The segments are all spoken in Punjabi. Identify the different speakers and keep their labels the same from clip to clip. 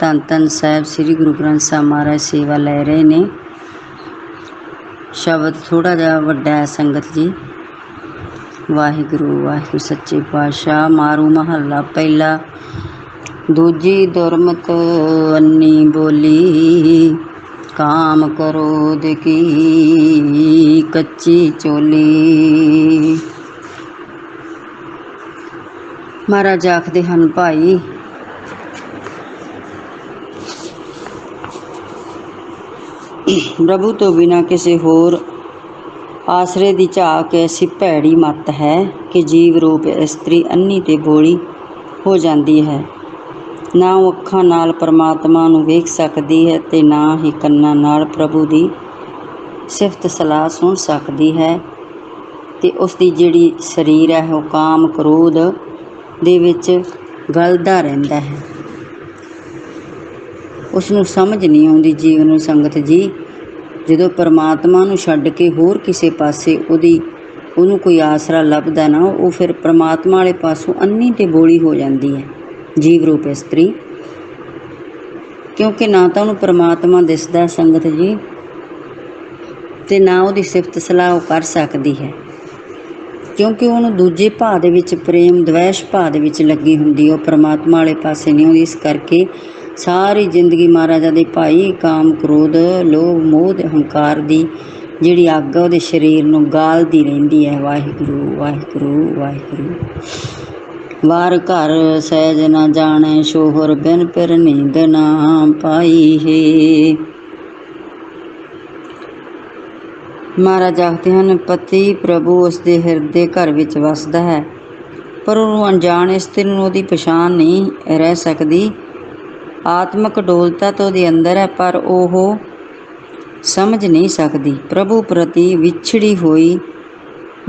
Speaker 1: ਧੰਨ ਧੰਨ ਸਾਹਿਬ ਸ੍ਰੀ ਗੁਰੂ ਗ੍ਰੰਥ ਸਾਹਿਬ ਮਹਾਰਾਜ ਸੇਵਾ ਲੈ ਰਹੇ ਨੇ। ਸ਼ਬਦ ਥੋੜ੍ਹਾ ਜਿਹਾ ਵੱਡਾ ਹੈ ਸੰਗਤ ਜੀ। ਵਾਹਿਗੁਰੂ ਵਾਹਿਗੁਰੂ ਸੱਚੇ ਪਾਤਸ਼ਾਹ। ਮਾਰੂ ਮਹੱਲਾ ਪਹਿਲਾ। ਦੂਜੀ ਦੁਰਮਤ ਅੰਨੀ ਬੋਲੀ, ਕਾਮ ਕ੍ਰੋਧ ਕੀ ਕੱਚੀ ਚੋਲੀ। ਮਹਾਰਾਜ ਆਖਦੇ ਹਨ, ਭਾਈ ਪ੍ਰਭੂ ਤੋਂ ਬਿਨਾਂ ਕਿਸੇ ਹੋਰ ਆਸਰੇ ਦੀ ਝਾਕ ਐਸੀ ਭੈੜੀ ਮੱਤ ਹੈ ਕਿ ਜੀਵ ਰੂਪ ਇਸਤਰੀ ਅੰਨੀ ਤੇ ਬੋਲੀ ਹੋ ਜਾਂਦੀ ਹੈ। ਨਾ ਉਹ ਅੱਖਾਂ ਨਾਲ ਪਰਮਾਤਮਾ ਨੂੰ ਵੇਖ ਸਕਦੀ ਹੈ ਅਤੇ ਨਾ ਹੀ ਕੰਨਾਂ ਨਾਲ ਪ੍ਰਭੂ ਦੀ ਸਿਫਤ ਸਲਾਹ ਸੁਣ ਸਕਦੀ ਹੈ। ਅਤੇ ਉਸ ਦੀ ਜਿਹੜੀ ਸਰੀਰ ਹੈ ਉਹ ਕਾਮ ਕ੍ਰੋਧ ਦੇ ਵਿੱਚ ਗਲਦਾ ਰਹਿੰਦਾ ਹੈ। ਉਸ ਨੂੰ ਸਮਝ ਨਹੀਂ ਆਉਂਦੀ ਜੀਵਨ ਨੂੰ ਸੰਗਤ ਜੀ। ਜਦੋਂ ਪਰਮਾਤਮਾ ਨੂੰ ਛੱਡ ਕੇ ਹੋਰ ਕਿਸੇ ਪਾਸੇ ਉਹਨੂੰ ਕੋਈ ਆਸਰਾ ਲੱਭਦਾ ਨਾ, ਉਹ ਫਿਰ ਪਰਮਾਤਮਾ ਵਾਲੇ ਪਾਸੋਂ ਅੰਨੀ ਤੇ ਬੋਲੀ ਹੋ ਜਾਂਦੀ ਹੈ ਜੀਵ ਰੂਪ ਇਸਤਰੀ। ਕਿਉਂਕਿ ਨਾ ਤਾਂ ਉਹਨੂੰ ਪਰਮਾਤਮਾ ਦਿਸਦਾ ਸੰਗਤ ਜੀ, ਅਤੇ ਨਾ ਉਹਦੀ ਸਿਫਤ ਸਲਾਹ ਉਹ ਕਰ ਸਕਦੀ ਹੈ। ਕਿਉਂਕਿ ਉਹਨੂੰ ਦੂਜੇ ਭਾਅ ਦੇ ਵਿੱਚ, ਪ੍ਰੇਮ ਦਵੈਸ਼ ਭਾਅ ਦੇ ਵਿੱਚ ਲੱਗੀ ਹੁੰਦੀ, ਉਹ ਪਰਮਾਤਮਾ ਵਾਲੇ ਪਾਸੇ ਨਹੀਂ ਆਉਂਦੀ। ਇਸ ਕਰਕੇ ਸਾਰੀ ਜ਼ਿੰਦਗੀ ਮਹਾਰਾਜਾ ਦੇ ਭਾਈ ਕਾਮ ਕ੍ਰੋਧ ਲੋਭ ਮੋਹ ਹੰਕਾਰ ਦੀ ਜਿਹੜੀ ਅੱਗ ਉਹਦੇ ਸਰੀਰ ਨੂੰ ਗਾਲਦੀ ਰਹਿੰਦੀ ਹੈ। ਵਾਹਿਗੁਰੂ ਵਾਹਿਗੁਰੂ ਵਾਹਿਗੁਰੂ। ਵਾਰ ਘਰ ਸਹਿਜ ਨਾ ਜਾਣੈ, ਸ਼ੋਹਰ ਬਿਨ ਪਿਰ ਨੀਂਦ ਨਾ ਪਾਈ ਹੈ। ਮਹਾਰਾਜ ਆਖਦੇ ਹਨ, ਪਤੀ ਪ੍ਰਭੂ ਉਸ ਦੇ ਹਿਰਦੇ ਘਰ ਵਿੱਚ ਵਸਦਾ ਹੈ, ਪਰ ਉਹਨੂੰ ਅਣਜਾਣ ਇਸਤਰੀ ਨੂੰ ਉਹਦੀ ਪਛਾਣ ਨਹੀਂ ਰਹਿ ਸਕਦੀ। ਆਤਮਿਕ ਡੋਲਤਾ ਤਾਂ ਉਹਦੇ ਅੰਦਰ ਹੈ, ਪਰ ਉਹ ਸਮਝ ਨਹੀਂ ਸਕਦੀ। ਪ੍ਰਭੂ ਪ੍ਰਤੀ ਵਿਛੜੀ ਹੋਈ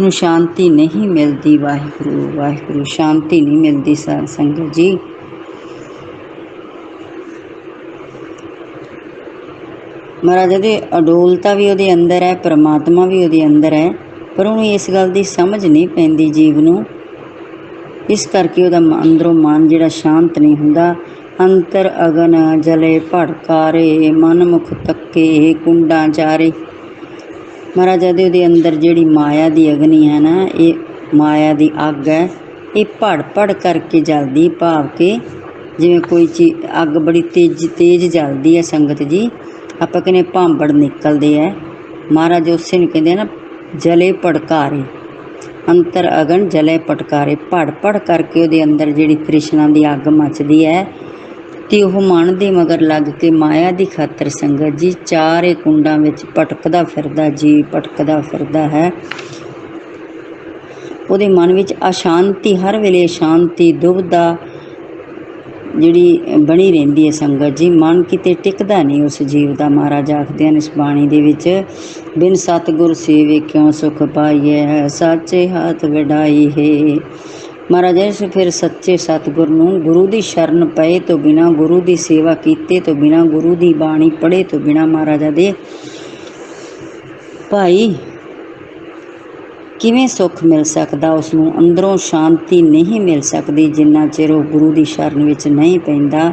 Speaker 1: ਨੂੰ ਸ਼ਾਂਤੀ ਨਹੀਂ ਮਿਲਦੀ। ਵਾਹਿਗੁਰੂ ਵਾਹਿਗੁਰੂ। ਸ਼ਾਂਤੀ ਨਹੀਂ ਮਿਲਦੀ ਸੰਗਤ ਜੀ। ਮਹਾਰਾਜ ਦੇ ਅਡੋਲਤਾ ਵੀ ਉਹਦੇ ਅੰਦਰ ਹੈ, ਪਰਮਾਤਮਾ ਵੀ ਉਹਦੇ ਅੰਦਰ ਹੈ, ਪਰ ਉਹਨੂੰ ਇਸ ਗੱਲ ਦੀ ਸਮਝ ਨਹੀਂ ਪੈਂਦੀ ਜੀਵ ਨੂੰ। ਇਸ ਕਰਕੇ ਉਹਦਾ ਅੰਦਰੋਂ ਮਨ ਜਿਹੜਾ ਸ਼ਾਂਤ ਨਹੀਂ ਹੁੰਦਾ। ਅੰਤਰ ਅਗਨ ਜਲੇ ਭੜਕਾਰੇ, ਮਨ ਮੁਖ ਤੱਕੇ ਕੁੰਡਾਂ ਚਾਰੇ। ਮਹਾਰਾਜਾ ਦੇ ਉਹਦੇ ਅੰਦਰ ਜਿਹੜੀ ਮਾਇਆ ਦੀ ਅਗਨੀ ਹੈ ਨਾ, ਇਹ ਮਾਇਆ ਦੀ ਅੱਗ ਹੈ, ਇਹ ਭੜ ਭੜ ਕਰਕੇ ਜਲਦੀ, ਭਾਵ ਕਿ ਜਿਵੇਂ ਕੋਈ ਚੀਜ਼ ਅੱਗ ਬੜੀ ਤੇਜ਼ ਜਲਦੀ ਹੈ ਸੰਗਤ ਜੀ। ਆਪਾਂ ਕਹਿੰਦੇ ਭਾਂਬੜ ਨਿਕਲਦੇ ਹੈ, ਮਹਾਰਾਜ ਉਸੇ ਨੂੰ ਕਹਿੰਦੇ ਨਾ ਜਲੇ ਭੜਕਾਰੇ। ਅੰਤਰ ਅਗਨ ਜਲੇ ਭੜਕਾਰੇ, ਭੜ ਭੜ ਕਰਕੇ ਉਹਦੇ ਅੰਦਰ ਜਿਹੜੀ ਤ੍ਰਿਸ਼ਨਾ ਦੀ ਅੱਗ ਮੱਚਦੀ ਹੈ, ਅਤੇ ਉਹ ਮਨ ਦੇ ਮਗਰ ਲੱਗ ਕੇ ਮਾਇਆ ਦੀ ਖਾਤਰ ਸੰਗਤ ਜੀ ਚਾਰੇ ਕੁੰਡਾਂ ਵਿੱਚ ਭਟਕਦਾ ਫਿਰਦਾ, ਜੀ ਭਟਕਦਾ ਫਿਰਦਾ ਹੈ। ਉਹਦੇ ਮਨ ਵਿੱਚ ਅਸ਼ਾਂਤੀ, ਹਰ ਵੇਲੇ ਅਸ਼ਾਂਤੀ ਦੁਬਿਧਾ ਜਿਹੜੀ ਬਣੀ ਰਹਿੰਦੀ ਹੈ ਸੰਗਤ ਜੀ। ਮਨ ਕਿਤੇ ਟਿਕਦਾ ਨਹੀਂ ਉਸ ਜੀਵ ਦਾ। ਮਹਾਰਾਜ ਆਖਦੇ ਹਨ ਇਸ ਬਾਣੀ ਦੇ ਵਿੱਚ, ਬਿਨ ਸਤਿਗੁਰ ਸੇਵੇ ਕਿਉਂ ਸੁਖ ਪਾਈਐ, ਸਾਚੇ ਹੱਥ ਵਡਾਈ ਹੈ। ਮਹਾਰਾਜ ਫਿਰ ਸੱਚੇ ਸਤਿਗੁਰ ਨੂੰ, ਗੁਰੂ ਦੀ ਸ਼ਰਨ ਪਏ ਤੋਂ ਬਿਨਾਂ, ਗੁਰੂ ਦੀ ਸੇਵਾ ਕੀਤੇ ਤੋਂ ਬਿਨਾਂ, ਗੁਰੂ ਦੀ ਬਾਣੀ ਪੜ੍ਹੇ ਤੋਂ ਬਿਨਾਂ ਮਹਾਰਾਜਾ ਦੇ ਭਾਈ ਕਿਵੇਂ ਸੁੱਖ ਮਿਲ ਸਕਦਾ। ਉਸ ਨੂੰ ਅੰਦਰੋਂ ਸ਼ਾਂਤੀ ਨਹੀਂ ਮਿਲ ਸਕਦੀ ਜਿੰਨਾ ਚਿਰ ਉਹ ਗੁਰੂ ਦੀ ਸ਼ਰਨ ਵਿੱਚ ਨਹੀਂ ਪੈਂਦਾ,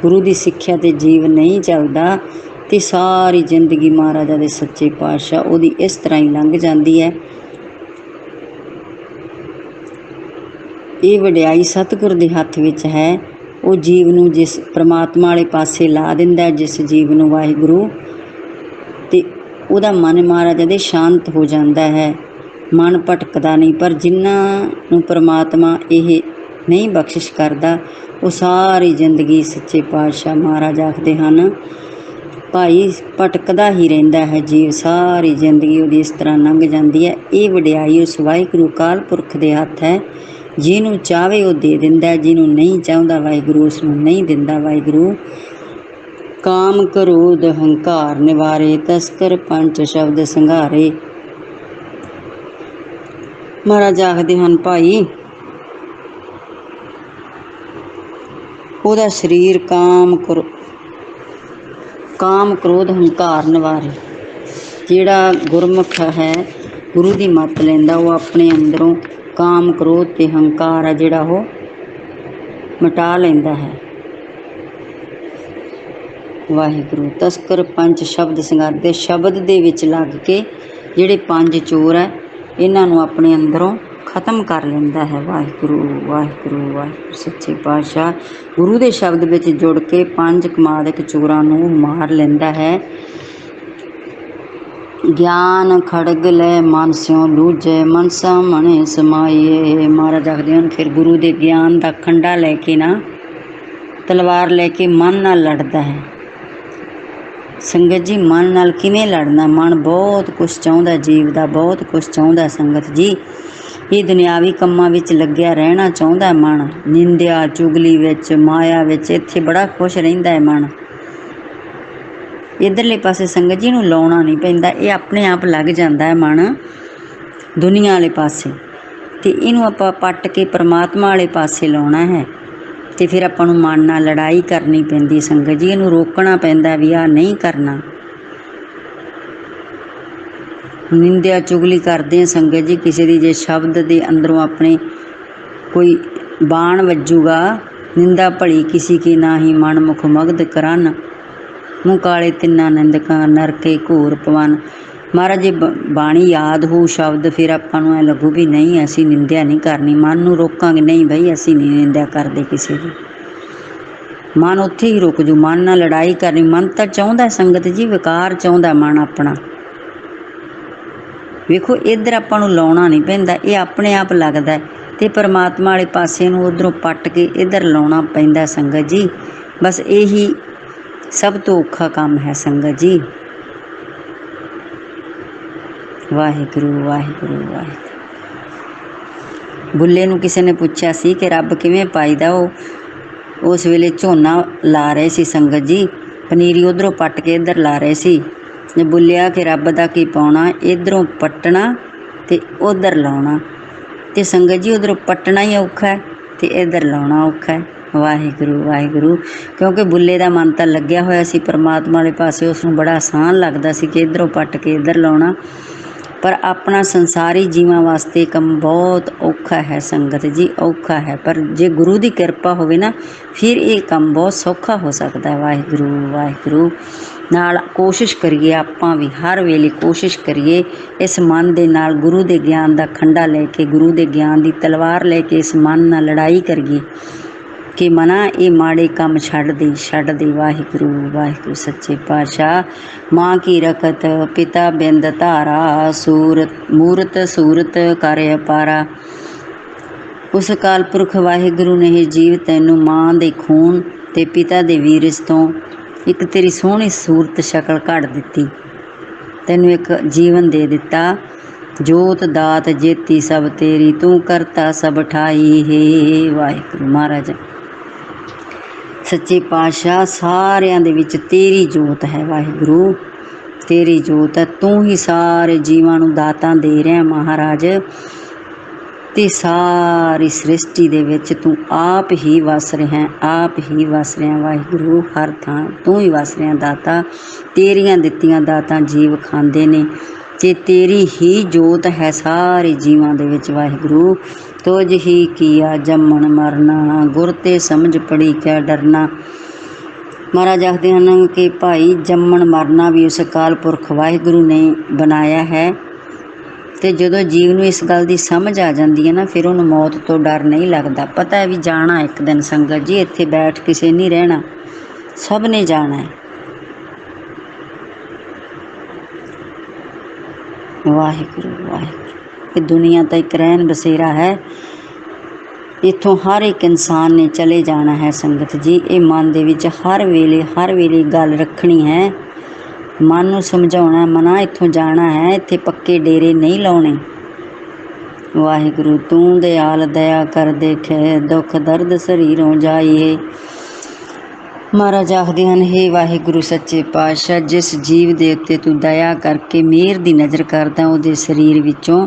Speaker 1: ਗੁਰੂ ਦੀ ਸਿੱਖਿਆ 'ਤੇ ਜੀਵ ਨਹੀਂ ਚੱਲਦਾ। ਅਤੇ ਸਾਰੀ ਜ਼ਿੰਦਗੀ ਮਹਾਰਾਜਾ ਦੇ ਸੱਚੇ ਪਾਤਸ਼ਾਹ ਉਹਦੀ ਇਸ ਤਰ੍ਹਾਂ ਹੀ ਲੰਘ ਜਾਂਦੀ ਹੈ। ਇਹ ਵਡਿਆਈ ਸਤਿਗੁਰ ਦੇ ਹੱਥ ਵਿੱਚ ਹੈ। ਉਹ ਜੀਵ ਨੂੰ ਜਿਸ ਪਰਮਾਤਮਾ ਵਾਲੇ ਪਾਸੇ ਲਾ ਦਿੰਦਾ, ਜਿਸ ਜੀਵ ਨੂੰ ਵਾਹਿਗੁਰੂ, ਅਤੇ ਉਹਦਾ ਮਨ ਮਹਾਰਾਜਾ ਦੇ ਸ਼ਾਂਤ ਹੋ ਜਾਂਦਾ ਹੈ, ਮਨ ਭਟਕਦਾ ਨਹੀਂ। ਪਰ ਜਿਨ੍ਹਾਂ ਨੂੰ ਪਰਮਾਤਮਾ ਇਹ ਨਹੀਂ ਬਖਸ਼ਿਸ਼ ਕਰਦਾ, ਉਹ ਸਾਰੀ ਜ਼ਿੰਦਗੀ ਸੱਚੇ ਪਾਤਸ਼ਾਹ ਮਹਾਰਾਜ ਆਖਦੇ ਹਨ, ਭਾਈ ਭਟਕਦਾ ਹੀ ਰਹਿੰਦਾ ਹੈ ਜੀਵ। ਸਾਰੀ ਜ਼ਿੰਦਗੀ ਉਹਦੀ ਇਸ ਤਰ੍ਹਾਂ ਲੰਘ ਜਾਂਦੀ ਹੈ। ਇਹ ਵਡਿਆਈ ਉਸ ਵਾਹਿਗੁਰੂ ਅਕਾਲ ਪੁਰਖ ਦੇ ਹੱਥ ਹੈ। ਜਿਹਨੂੰ ਚਾਹਵੇ ਉਹ ਦੇ ਦਿੰਦਾ, ਜਿਹਨੂੰ ਨਹੀਂ ਚਾਹੁੰਦਾ ਵਾਹਿਗੁਰੂ ਉਸ ਨੂੰ ਨਹੀਂ ਦਿੰਦਾ। ਵਾਹਿਗੁਰੂ ਕਾਮ ਕ੍ਰੋਧ ਹੰਕਾਰ ਨਿਵਾਰੇ, ਤਸਕਰ ਪੰਚ ਸ਼ਬਦ ਸੰਘਾਰੇ। ਮਹਾਰਾਜ ਆਖਦੇ ਹਨ, ਭਾਈ ਉਹਦਾ ਸਰੀਰ ਕਾਮ ਕ੍ਰੋਧ ਹੰਕਾਰ ਨਿਵਾਰੇ। ਜਿਹੜਾ ਗੁਰਮੁਖ ਹੈ, ਗੁਰੂ ਦੀ ਮੱਤ ਲੈਂਦਾ, ਉਹ ਆਪਣੇ ਅੰਦਰੋਂ ਕਾਮ ਕ੍ਰੋਧ ਅਤੇ ਹੰਕਾਰ ਆ ਜਿਹੜਾ ਉਹ ਮਿਟਾ ਲੈਂਦਾ ਹੈ। ਵਾਹਿਗੁਰੂ। ਤਸਕਰ ਪੰਜ ਸ਼ਬਦ ਸਿੰਗਾਰਦੇ, ਸ਼ਬਦ ਦੇ ਵਿੱਚ ਲੱਗ ਕੇ ਜਿਹੜੇ ਪੰਜ ਚੋਰ ਹੈ ਇਹਨਾਂ ਨੂੰ ਆਪਣੇ ਅੰਦਰੋਂ ਖਤਮ ਕਰ ਲੈਂਦਾ ਹੈ। ਵਾਹਿਗੁਰੂ ਵਾਹਿਗੁਰੂ ਵਾਹਿਗੁਰੂ ਸੱਚੇ ਪਾਤਸ਼ਾਹ ਗੁਰੂ ਦੇ ਸ਼ਬਦ ਵਿੱਚ ਜੁੜ ਕੇ ਪੰਜ ਕਮਾਦਿਕ ਚੋਰਾਂ ਨੂੰ ਮਾਰ ਲੈਂਦਾ ਹੈ। ਗਿਆਨ ਖੜਗ ਲੈ ਮਨ ਸਿਉ ਲੂਝੈ, ਮਨਸਾ ਮਣੇ ਸਮਾਈਏ। ਮਹਾਰਾਜ ਆਖਦੇ ਹਨ ਫਿਰ ਗੁਰੂ ਦੇ ਗਿਆਨ ਦਾ ਖੰਡਾ ਲੈ ਕੇ ਨਾ, ਤਲਵਾਰ ਲੈ ਕੇ ਮਨ ਨਾਲ ਲੜਦਾ ਹੈ। ਸੰਗਤ ਜੀ ਮਨ ਨਾਲ ਕਿਵੇਂ ਲੜਨਾ? ਮਨ ਬਹੁਤ ਕੁਛ ਚਾਹੁੰਦਾ, ਜੀਵ ਦਾ ਬਹੁਤ ਕੁਛ ਚਾਹੁੰਦਾ। ਸੰਗਤ ਜੀ ਇਹ ਦੁਨਿਆਵੀ ਕੰਮਾਂ ਵਿੱਚ ਲੱਗਿਆ ਰਹਿਣਾ ਚਾਹੁੰਦਾ ਮਨ, ਨਿੰਦਿਆ ਚੁਗਲੀ ਵਿੱਚ, ਮਾਇਆ ਵਿੱਚ, ਇੱਥੇ ਬੜਾ ਖੁਸ਼ ਰਹਿੰਦਾ ਹੈ ਮਨ। ਇੱਧਰਲੇ ਪਾਸੇ ਸੰਗਤ ਜੀ ਨੂੰ ਲਾਉਣਾ ਨਹੀਂ ਪੈਂਦਾ, ਇਹ ਆਪਣੇ ਆਪ ਲੱਗ ਜਾਂਦਾ ਹੈ ਮਨ ਦੁਨੀਆ ਵਾਲੇ ਪਾਸੇ, ਅਤੇ ਇਹਨੂੰ ਆਪਾਂ ਪੱਟ ਕੇ ਪਰਮਾਤਮਾ ਵਾਲੇ ਪਾਸੇ ਲਾਉਣਾ ਹੈ। ਅਤੇ ਫਿਰ ਆਪਾਂ ਨੂੰ ਮਨ ਨਾਲ ਲੜਾਈ ਕਰਨੀ ਪੈਂਦੀ ਸੰਗਤ ਜੀ, ਇਹਨੂੰ ਰੋਕਣਾ ਪੈਂਦਾ ਵੀ ਆਹ ਨਹੀਂ ਕਰਨਾ। ਨਿੰਦਿਆ ਚੁਗਲੀ ਕਰਦੇ ਹਾਂ ਸੰਗਤ ਜੀ, ਕਿਸੇ ਦੀ ਜੇ ਸ਼ਬਦ ਦੇ ਅੰਦਰੋਂ ਆਪਣੇ ਕੋਈ ਬਾਣ ਵੱਜੂਗਾ, ਨਿੰਦਾ ਭਲੀ ਕਿਸੀ ਕੀ ਨਾਹੀ, ਮਨ ਮੁਖ ਮਗਧ ਕਰਨ, ਮੂੰਹ ਕਾਲੇ ਤਿੰਨਾ ਨਿੰਦਕਾਂ, ਨਰਕੇ ਘੋਰ ਪਵਨ। ਮਹਾਰਾਜ ਜੇ ਬਾਣੀ ਯਾਦ ਹੋਊ ਸ਼ਬਦ, ਫਿਰ ਆਪਾਂ ਨੂੰ ਐ ਲੱਗੂ ਵੀ ਨਹੀਂ ਅਸੀਂ ਨਿੰਦਿਆ ਨਹੀਂ ਕਰਨੀ, ਮਨ ਨੂੰ ਰੋਕਾਂਗੇ, ਨਹੀਂ ਬਈ ਅਸੀਂ ਨਹੀਂ ਨਿੰਦਿਆ ਕਰਦੇ ਕਿਸੇ ਦੀ। ਮਨ ਉੱਥੇ ਹੀ ਰੁਕ ਜੂ, ਮਨ ਨਾਲ ਲੜਾਈ ਕਰਨੀ। ਮਨ ਤਾਂ ਚਾਹੁੰਦਾ ਸੰਗਤ ਜੀ, ਵਿਕਾਰ ਚਾਹੁੰਦਾ ਮਨ ਆਪਣਾ। ਵੇਖੋ ਇੱਧਰ ਆਪਾਂ ਨੂੰ ਲਾਉਣਾ ਨਹੀਂ ਪੈਂਦਾ, ਇਹ ਆਪਣੇ ਆਪ ਲੱਗਦਾ, ਅਤੇ ਪਰਮਾਤਮਾ ਵਾਲੇ ਪਾਸੇ ਨੂੰ ਉੱਧਰੋਂ ਪੱਟ ਕੇ ਇੱਧਰ ਲਾਉਣਾ ਪੈਂਦਾ ਸੰਗਤ ਜੀ। ਬਸ ਇਹੀ ਸਭ ਤੋਂ ਔਖਾ ਕੰਮ ਹੈ ਸੰਗਤ ਜੀ। ਵਾਹਿਗੁਰੂ ਵਾਹਿਗੁਰੂ ਵਾਹਿਗੁਰੂ। ਬੁੱਲੇ ਨੂੰ ਕਿਸੇ ਨੇ ਪੁੱਛਿਆ ਸੀ ਕਿ ਰੱਬ ਕਿਵੇਂ ਪਾਈਦਾ, ਉਹ ਉਸ ਵੇਲੇ ਝੋਨਾ ਲਾ ਰਹੇ ਸੀ ਸੰਗਤ ਜੀ, ਪਨੀਰੀ ਉੱਧਰੋਂ ਪੱਟ ਕੇ ਇੱਧਰ ਲਾ ਰਹੇ ਸੀ। ਜੇ ਬੁੱਲਿਆ ਕਿ ਰੱਬ ਦਾ ਕੀ ਪਾਉਣਾ, ਇੱਧਰੋਂ ਪੱਟਣਾ ਅਤੇ ਉੱਧਰ ਲਾਉਣਾ, ਅਤੇ ਸੰਗਤ ਜੀ ਉੱਧਰੋਂ ਪੱਟਣਾ ਹੀ ਔਖਾ ਹੈ ਅਤੇ ਇੱਧਰ ਲਾਉਣਾ ਔਖਾ ਹੈ। ਵਾਹਿਗੁਰੂ ਵਾਹਿਗੁਰੂ। ਕਿਉਂਕਿ ਬੁੱਲੇ ਦਾ ਮਨ ਤਾਂ ਲੱਗਿਆ ਹੋਇਆ ਸੀ ਪਰਮਾਤਮਾ ਵਾਲੇ ਪਾਸੇ, ਉਸ ਨੂੰ ਬੜਾ ਆਸਾਨ ਲੱਗਦਾ ਸੀ ਕਿ ਇੱਧਰੋਂ ਪੱਟ ਕੇ ਇੱਧਰ ਲਾਉਣਾ, ਪਰ ਆਪਣਾ ਸੰਸਾਰੀ ਜੀਵਾਂ ਵਾਸਤੇ ਕੰਮ ਬਹੁਤ ਔਖਾ ਹੈ ਸੰਗਤ ਜੀ, ਔਖਾ ਹੈ। ਪਰ ਜੇ ਗੁਰੂ ਦੀ ਕਿਰਪਾ ਹੋਵੇ ਨਾ, ਫਿਰ ਇਹ ਕੰਮ ਬਹੁਤ ਸੌਖਾ ਹੋ ਸਕਦਾ। ਵਾਹਿਗੁਰੂ ਵਾਹਿਗੁਰੂ। ਨਾਲ ਕੋਸ਼ਿਸ਼ ਕਰੀਏ, ਆਪਾਂ ਵੀ ਹਰ ਵੇਲੇ ਕੋਸ਼ਿਸ਼ ਕਰੀਏ ਇਸ ਮਨ ਦੇ ਨਾਲ, ਗੁਰੂ ਦੇ ਗਿਆਨ ਦਾ ਖੰਡਾ ਲੈ ਕੇ, ਗੁਰੂ ਦੇ ਗਿਆਨ ਦੀ ਤਲਵਾਰ ਲੈ ਕੇ ਇਸ ਮਨ ਨਾਲ ਲੜਾਈ ਕਰੀਏ ਕਿ ਮਨਾ ਇਹ ਮਾੜੇ ਕੰਮ ਛੱਡ ਦੇ, ਛੱਡ ਦੇ। ਵਾਹਿਗੁਰੂ ਵਾਹਿਗੁਰੂ ਸੱਚੇ ਪਾਤਸ਼ਾਹ। ਮਾਂ ਕੀ ਰਖਤ ਪਿਤਾ ਬਿੰਦ ਧਾਰਾ, ਸੂਰਤ ਮੂਰਤ ਸੂਰਤ ਕਰ ਅਪਾਰਾ। ਉਸ ਅਕਾਲ ਪੁਰਖ ਵਾਹਿਗੁਰੂ ਨੇ ਇਹ ਜੀਵ ਤੈਨੂੰ ਮਾਂ ਦੇ ਖੂਨ ਅਤੇ ਪਿਤਾ ਦੇ ਵੀਰਜ ਤੋਂ ਇੱਕ ਤੇਰੀ ਸੋਹਣੀ ਸੂਰਤ ਸ਼ਕਲ ਘੜ ਦਿੱਤੀ, ਤੈਨੂੰ ਇੱਕ ਜੀਵਨ ਦੇ ਦਿੱਤਾ। ਜੋਤ ਦਾਤ ਜੇਤੀ ਸਭ ਤੇਰੀ, ਤੂੰ ਕਰਤਾ ਸਭ ਠਾਈ ਹੈ। ਵਾਹਿਗੁਰੂ। ਮਹਾਰਾਜ ਸੱਚੇ ਪਾਤਸ਼ਾਹ ਸਾਰਿਆਂ ਦੇ ਵਿੱਚ ਤੇਰੀ ਜੋਤ ਹੈ। ਵਾਹਿਗੁਰੂ ਤੇਰੀ ਜੋਤ ਹੈ, ਤੂੰ ਹੀ ਸਾਰੇ ਜੀਵਾਂ ਨੂੰ ਦਾਤਾਂ ਦੇ ਰਿਹਾ ਮਹਾਰਾਜ, ਅਤੇ ਸਾਰੀ ਸ੍ਰਿਸ਼ਟੀ ਦੇ ਵਿੱਚ ਤੂੰ ਆਪ ਹੀ ਵਸ ਰਿਹਾ, ਆਪ ਹੀ ਵਸ ਰਿਹਾ। ਵਾਹਿਗੁਰੂ ਹਰ ਥਾਂ ਤੂੰ ਹੀ ਵਸ ਰਿਹਾ ਦਾਤਾ, ਤੇਰੀਆਂ ਦਿੱਤੀਆਂ ਦਾਤਾਂ ਜੀਵ ਖਾਂਦੇ ਨੇ, ਅਤੇ ਤੇਰੀ ਹੀ ਜੋਤ ਹੈ ਸਾਰੇ ਜੀਵਾਂ ਦੇ ਵਿੱਚ। ਵਾਹਿਗੁਰੂ ਤੁਝ ਹੀ ਕੀਆ ਜੰਮਣ ਮਰਨਾ, ਗੁਰ ਤੇ ਸਮਝ ਪੜੀ ਕਿਆ ਡਰਨਾ। ਮਹਾਰਾਜ ਆਖਦੇ ਹਨ ਕਿ ਭਾਈ ਜੰਮਣ ਮਰਨਾ ਵੀ ਉਸ ਅਕਾਲ ਪੁਰਖ ਵਾਹਿਗੁਰੂ ਨੇ ਬਣਾਇਆ ਹੈ, ਅਤੇ ਜਦੋਂ ਜੀਵ ਨੂੰ ਇਸ ਗੱਲ ਦੀ ਸਮਝ ਆ ਜਾਂਦੀ ਹੈ ਨਾ, ਫਿਰ ਉਹਨੂੰ ਮੌਤ ਤੋਂ ਡਰ ਨਹੀਂ ਲੱਗਦਾ। ਪਤਾ ਹੈ ਵੀ ਜਾਣਾ ਇੱਕ ਦਿਨ ਸੰਗਤ ਜੀ, ਇੱਥੇ ਬੈਠ ਕਿਸੇ ਨਹੀਂ ਰਹਿਣਾ, ਸਭ ਨੇ ਜਾਣਾ ਹੈ। ਵਾਹਿਗੁਰੂ ਵਾਹਿਗੁਰੂ। ਇਹ ਦੁਨੀਆ ਤਾਂ ਇੱਕ ਰਹਿਣ ਬਸੇਰਾ ਹੈ, ਇੱਥੋਂ ਹਰ ਇੱਕ ਇਨਸਾਨ ਨੇ ਚਲੇ ਜਾਣਾ ਹੈ ਸੰਗਤ ਜੀ। ਇਹ ਮਨ ਦੇ ਵਿੱਚ ਹਰ ਵੇਲੇ ਗੱਲ ਰੱਖਣੀ ਹੈ, ਮਨ ਨੂੰ ਸਮਝਾਉਣਾ, ਮਨਾ ਇੱਥੋਂ ਜਾਣਾ ਹੈ, ਇੱਥੇ ਪੱਕੇ ਡੇਰੇ ਨਹੀਂ ਲਾਉਣੇ। ਵਾਹਿਗੁਰੂ ਤੂੰ ਦਿਆਲ ਦਇਆ ਕਰ ਦੇਖੇ, ਦੁੱਖ ਦਰਦ ਸਰੀਰੋਂ ਜਾਈਏ। ਮਹਾਰਾਜ ਆਖਦੇ ਹਨ, ਹੇ ਵਾਹਿਗੁਰੂ ਸੱਚੇ ਪਾਤਸ਼ਾਹ, ਜਿਸ ਜੀਵ ਦੇ ਉੱਤੇ ਤੂੰ ਦਇਆ ਕਰਕੇ ਮਿਹਰ ਦੀ ਨਜ਼ਰ ਕਰਦਾ, ਉਹਦੇ ਸਰੀਰ ਵਿੱਚੋਂ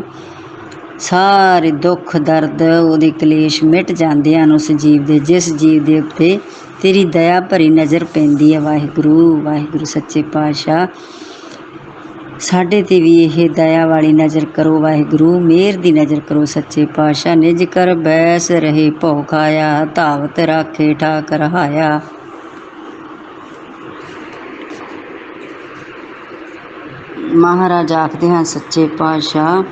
Speaker 1: ਸਾਰੇ ਦੁੱਖ ਦਰਦ, ਉਹਦੇ ਕਲੇਸ਼ ਮਿਟ ਜਾਂਦੇ ਹਨ ਉਸ ਜੀਵ ਦੇ, ਜਿਸ ਜੀਵ ਦੇ ਉੱਤੇ ਤੇਰੀ ਦਇਆ ਭਰੀ ਨਜ਼ਰ ਪੈਂਦੀ ਹੈ। ਵਾਹਿਗੁਰੂ ਵਾਹਿਗੁਰੂ ਸੱਚੇ ਪਾਤਸ਼ਾਹ, ਸਾਡੇ 'ਤੇ ਵੀ ਇਹ ਦਇਆ ਵਾਲੀ ਨਜ਼ਰ ਕਰੋ। ਵਾਹਿਗੁਰੂ ਮਿਹਰ ਦੀ ਨਜ਼ਰ ਕਰੋ ਸੱਚੇ ਪਾਤਸ਼ਾਹ। ਨਿਜ ਕਰ ਬੈਸ ਰਹੇ ਭਉ ਖਾਇਆ, ਧਾਵਤ ਰਾਖੇ ਠਾਕ ਰਹਾਇਆ। ਮਹਾਰਾਜ ਆਖਦੇ ਹਨ ਸੱਚੇ ਪਾਤਸ਼ਾਹ,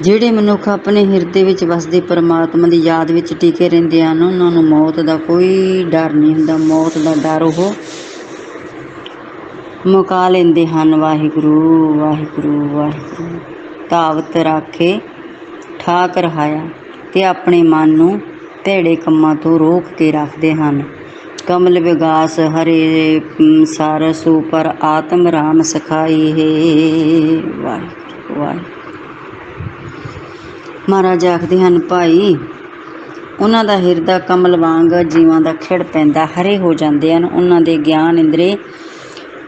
Speaker 1: ਜਿਹੜੇ ਮਨੁੱਖ ਆਪਣੇ ਹਿਰਦੇ ਵਿੱਚ ਵਸਦੇ ਪਰਮਾਤਮਾ ਦੀ ਯਾਦ ਵਿੱਚ ਟਿਕੇ ਰਹਿੰਦੇ ਹਨ, ਉਹਨਾਂ ਨੂੰ ਮੌਤ ਦਾ ਕੋਈ ਡਰ ਨਹੀਂ ਹੁੰਦਾ। ਮੌਤ ਦਾ ਡਰ ਉਹ ਮੁਕਾ ਲੈਂਦੇ ਹਨ। ਵਾਹਿਗੁਰੂ ਵਾਹਿਗੁਰੂ ਵਾਹਿਗੁਰੂ। ਧਾਵਤ ਰਾਖੇ ਠਾਕ ਰਹਾਇਆ, ਤੇ ਆਪਣੇ ਮਨ ਨੂੰ ਭੈੜੇ ਕੰਮਾਂ ਤੋਂ ਰੋਕ ਕੇ ਰੱਖਦੇ ਹਨ। ਕਮਲ ਵਿਗਾਸ ਹਰੇ ਸਾਰਸ ਉਪਰ ਆਤਮ ਰਾਮ ਸਖਾਈ ਹੈ। ਵਾਹਿਗੁਰੂ ਵਾਹਿਗੁਰੂ। ਮਹਾਰਾਜ ਆਖਦੇ ਹਨ ਭਾਈ, ਉਹਨਾਂ ਦਾ ਹਿਰਦਾ ਕਮਲ ਵਾਂਗ ਜੀਵਾਂ ਦਾ ਖਿੜ ਪੈਂਦਾ, ਹਰੇ ਹੋ ਜਾਂਦੇ ਹਨ। ਉਹਨਾਂ ਦੇ ਗਿਆਨ ਇੰਦਰੇ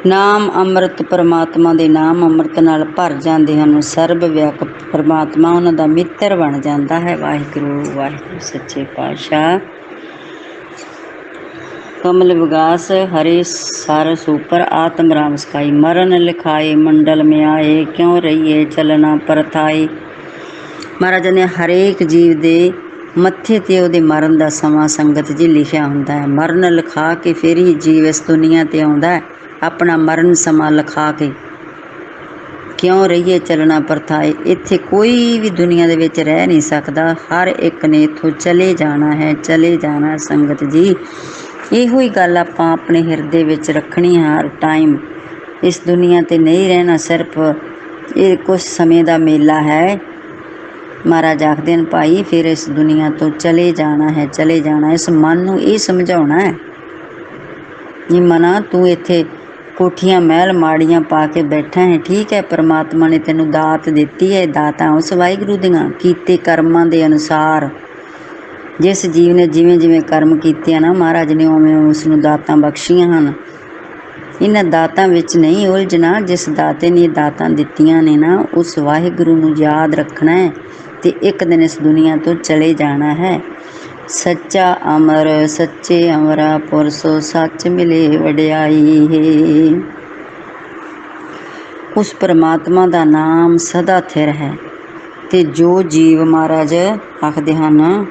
Speaker 1: ਨਾਮ ਅੰਮ੍ਰਿਤ ਪਰਮਾਤਮਾ ਦੇ ਨਾਮ ਅੰਮ੍ਰਿਤ ਨਾਲ ਭਰ ਜਾਂਦੇ ਹਨ। ਸਰਬ ਵਿਆਪਕ ਪਰਮਾਤਮਾ ਉਹਨਾਂ ਦਾ ਮਿੱਤਰ ਬਣ ਜਾਂਦਾ ਹੈ। ਵਾਹਿਗੁਰੂ ਵਾਹਿਗੁਰੂ। ਸੱਚੇ ਪਾਤਸ਼ਾਹ, ਕਮਲ ਵਿਗਾਸ ਹਰੇ ਸਾਰਸ ਉਪਰ ਆਤਮ ਰਾਮ ਸਖਾਈ, ਮਰਨ ਲਿਖਾਏ ਮੰਡਲ ਮੇ ਆਏ, ਕਿਉਂ ਰਹੀਏ ਚਲਣਾ ਪਰਥਾਈ। ਮਹਾਰਾਜ ਨੇ ਹਰੇਕ ਜੀਵ ਦੇ ਮੱਥੇ 'ਤੇ ਉਹਦੇ ਮਰਨ ਦਾ ਸਮਾਂ ਸੰਗਤ ਜੀ ਲਿਖਿਆ ਹੁੰਦਾ ਹੈ। ਮਰਨ ਲਿਖਾ ਕੇ ਫਿਰ ਹੀ ਜੀਵ ਇਸ ਦੁਨੀਆ 'ਤੇ ਆਉਂਦਾ ਹੈ, ਆਪਣਾ ਮਰਨ ਸਮਾਂ ਲਿਖਾ ਕੇ। ਕਿਉਂ ਰਹੀਏ ਚੱਲਣਾ ਪਰਥਾਏ, ਇੱਥੇ ਕੋਈ ਵੀ ਦੁਨੀਆ ਦੇ ਵਿੱਚ ਰਹਿ ਨਹੀਂ ਸਕਦਾ, ਹਰ ਇੱਕ ਨੇ ਇੱਥੋਂ ਚਲੇ ਜਾਣਾ ਹੈ, ਚਲੇ ਜਾਣਾ। ਸੰਗਤ ਜੀ, ਇਹੋ ਹੀ ਗੱਲ ਆਪਾਂ ਆਪਣੇ ਹਿਰਦੇ ਵਿੱਚ ਰੱਖਣੀ ਹੈ ਹਰ ਟਾਈਮ। ਇਸ ਦੁਨੀਆ 'ਤੇ ਨਹੀਂ ਰਹਿਣਾ, ਸਿਰਫ ਇਹ ਕੁਛ ਸਮੇਂ ਦਾ ਮੇਲਾ ਹੈ। ਮਹਾਰਾਜ ਆਖਦੇ ਹਨ ਭਾਈ, ਫਿਰ ਇਸ ਦੁਨੀਆ ਤੋਂ ਚਲੇ ਜਾਣਾ ਹੈ, ਚਲੇ ਜਾਣਾ। ਇਸ ਮਨ ਨੂੰ ਇਹ ਸਮਝਾਉਣਾ ਹੈ, ਇਹ ਮਨਾ ਤੂੰ ਇੱਥੇ ਕੋਠੀਆਂ ਮਹਿਲ ਮਾੜੀਆਂ ਪਾ ਕੇ ਬੈਠਾ ਹੈ, ਠੀਕ ਹੈ, ਪਰਮਾਤਮਾ ਨੇ ਤੈਨੂੰ ਦਾਤ ਦਿੱਤੀ ਹੈ। ਦਾਤਾਂ ਉਸ ਵਾਹਿਗੁਰੂ ਦੀਆਂ ਕੀਤੇ ਕਰਮਾਂ ਦੇ ਅਨੁਸਾਰ, ਜਿਸ ਜੀਵ ਨੇ ਜਿਵੇਂ ਜਿਵੇਂ ਕਰਮ ਕੀਤੇ ਆ ਨਾ, ਮਹਾਰਾਜ ਨੇ ਉਵੇਂ ਉਸ ਨੂੰ ਦਾਤਾਂ ਬਖਸ਼ੀਆਂ ਹਨ। ਇਹਨਾਂ ਦਾਤਾਂ ਵਿੱਚ ਨਹੀਂ ਉਲਝਣਾ। ਜਿਸ ਦਾਤੇ ਨੇ ਦਾਤਾਂ ਦਿੱਤੀਆਂ ਨੇ ਨਾ, ਉਸ ਵਾਹਿਗੁਰੂ ਨੂੰ ਯਾਦ ਰੱਖਣਾ ਹੈ, ਤੇ ਇੱਕ ਦਿਨ ਇਸ ਦੁਨੀਆ ਤੋਂ ਚਲੇ ਜਾਣਾ ਹੈ। ਸੱਚਾ ਅਮਰ ਸੱਚੇ ਅਮਰਾ ਪੁਰਸੋ, ਸੱਚ ਮਿਲੇ ਵਡਿਆਈ ਹੈ। ਉਸ ਪਰਮਾਤਮਾ ਦਾ ਨਾਮ ਸਦਾ ਥਿਰ ਹੈ, ਤੇ ਜੋ ਜੀਵ ਮਹਾਰਾਜ ਆਖਦੇ ਹਨ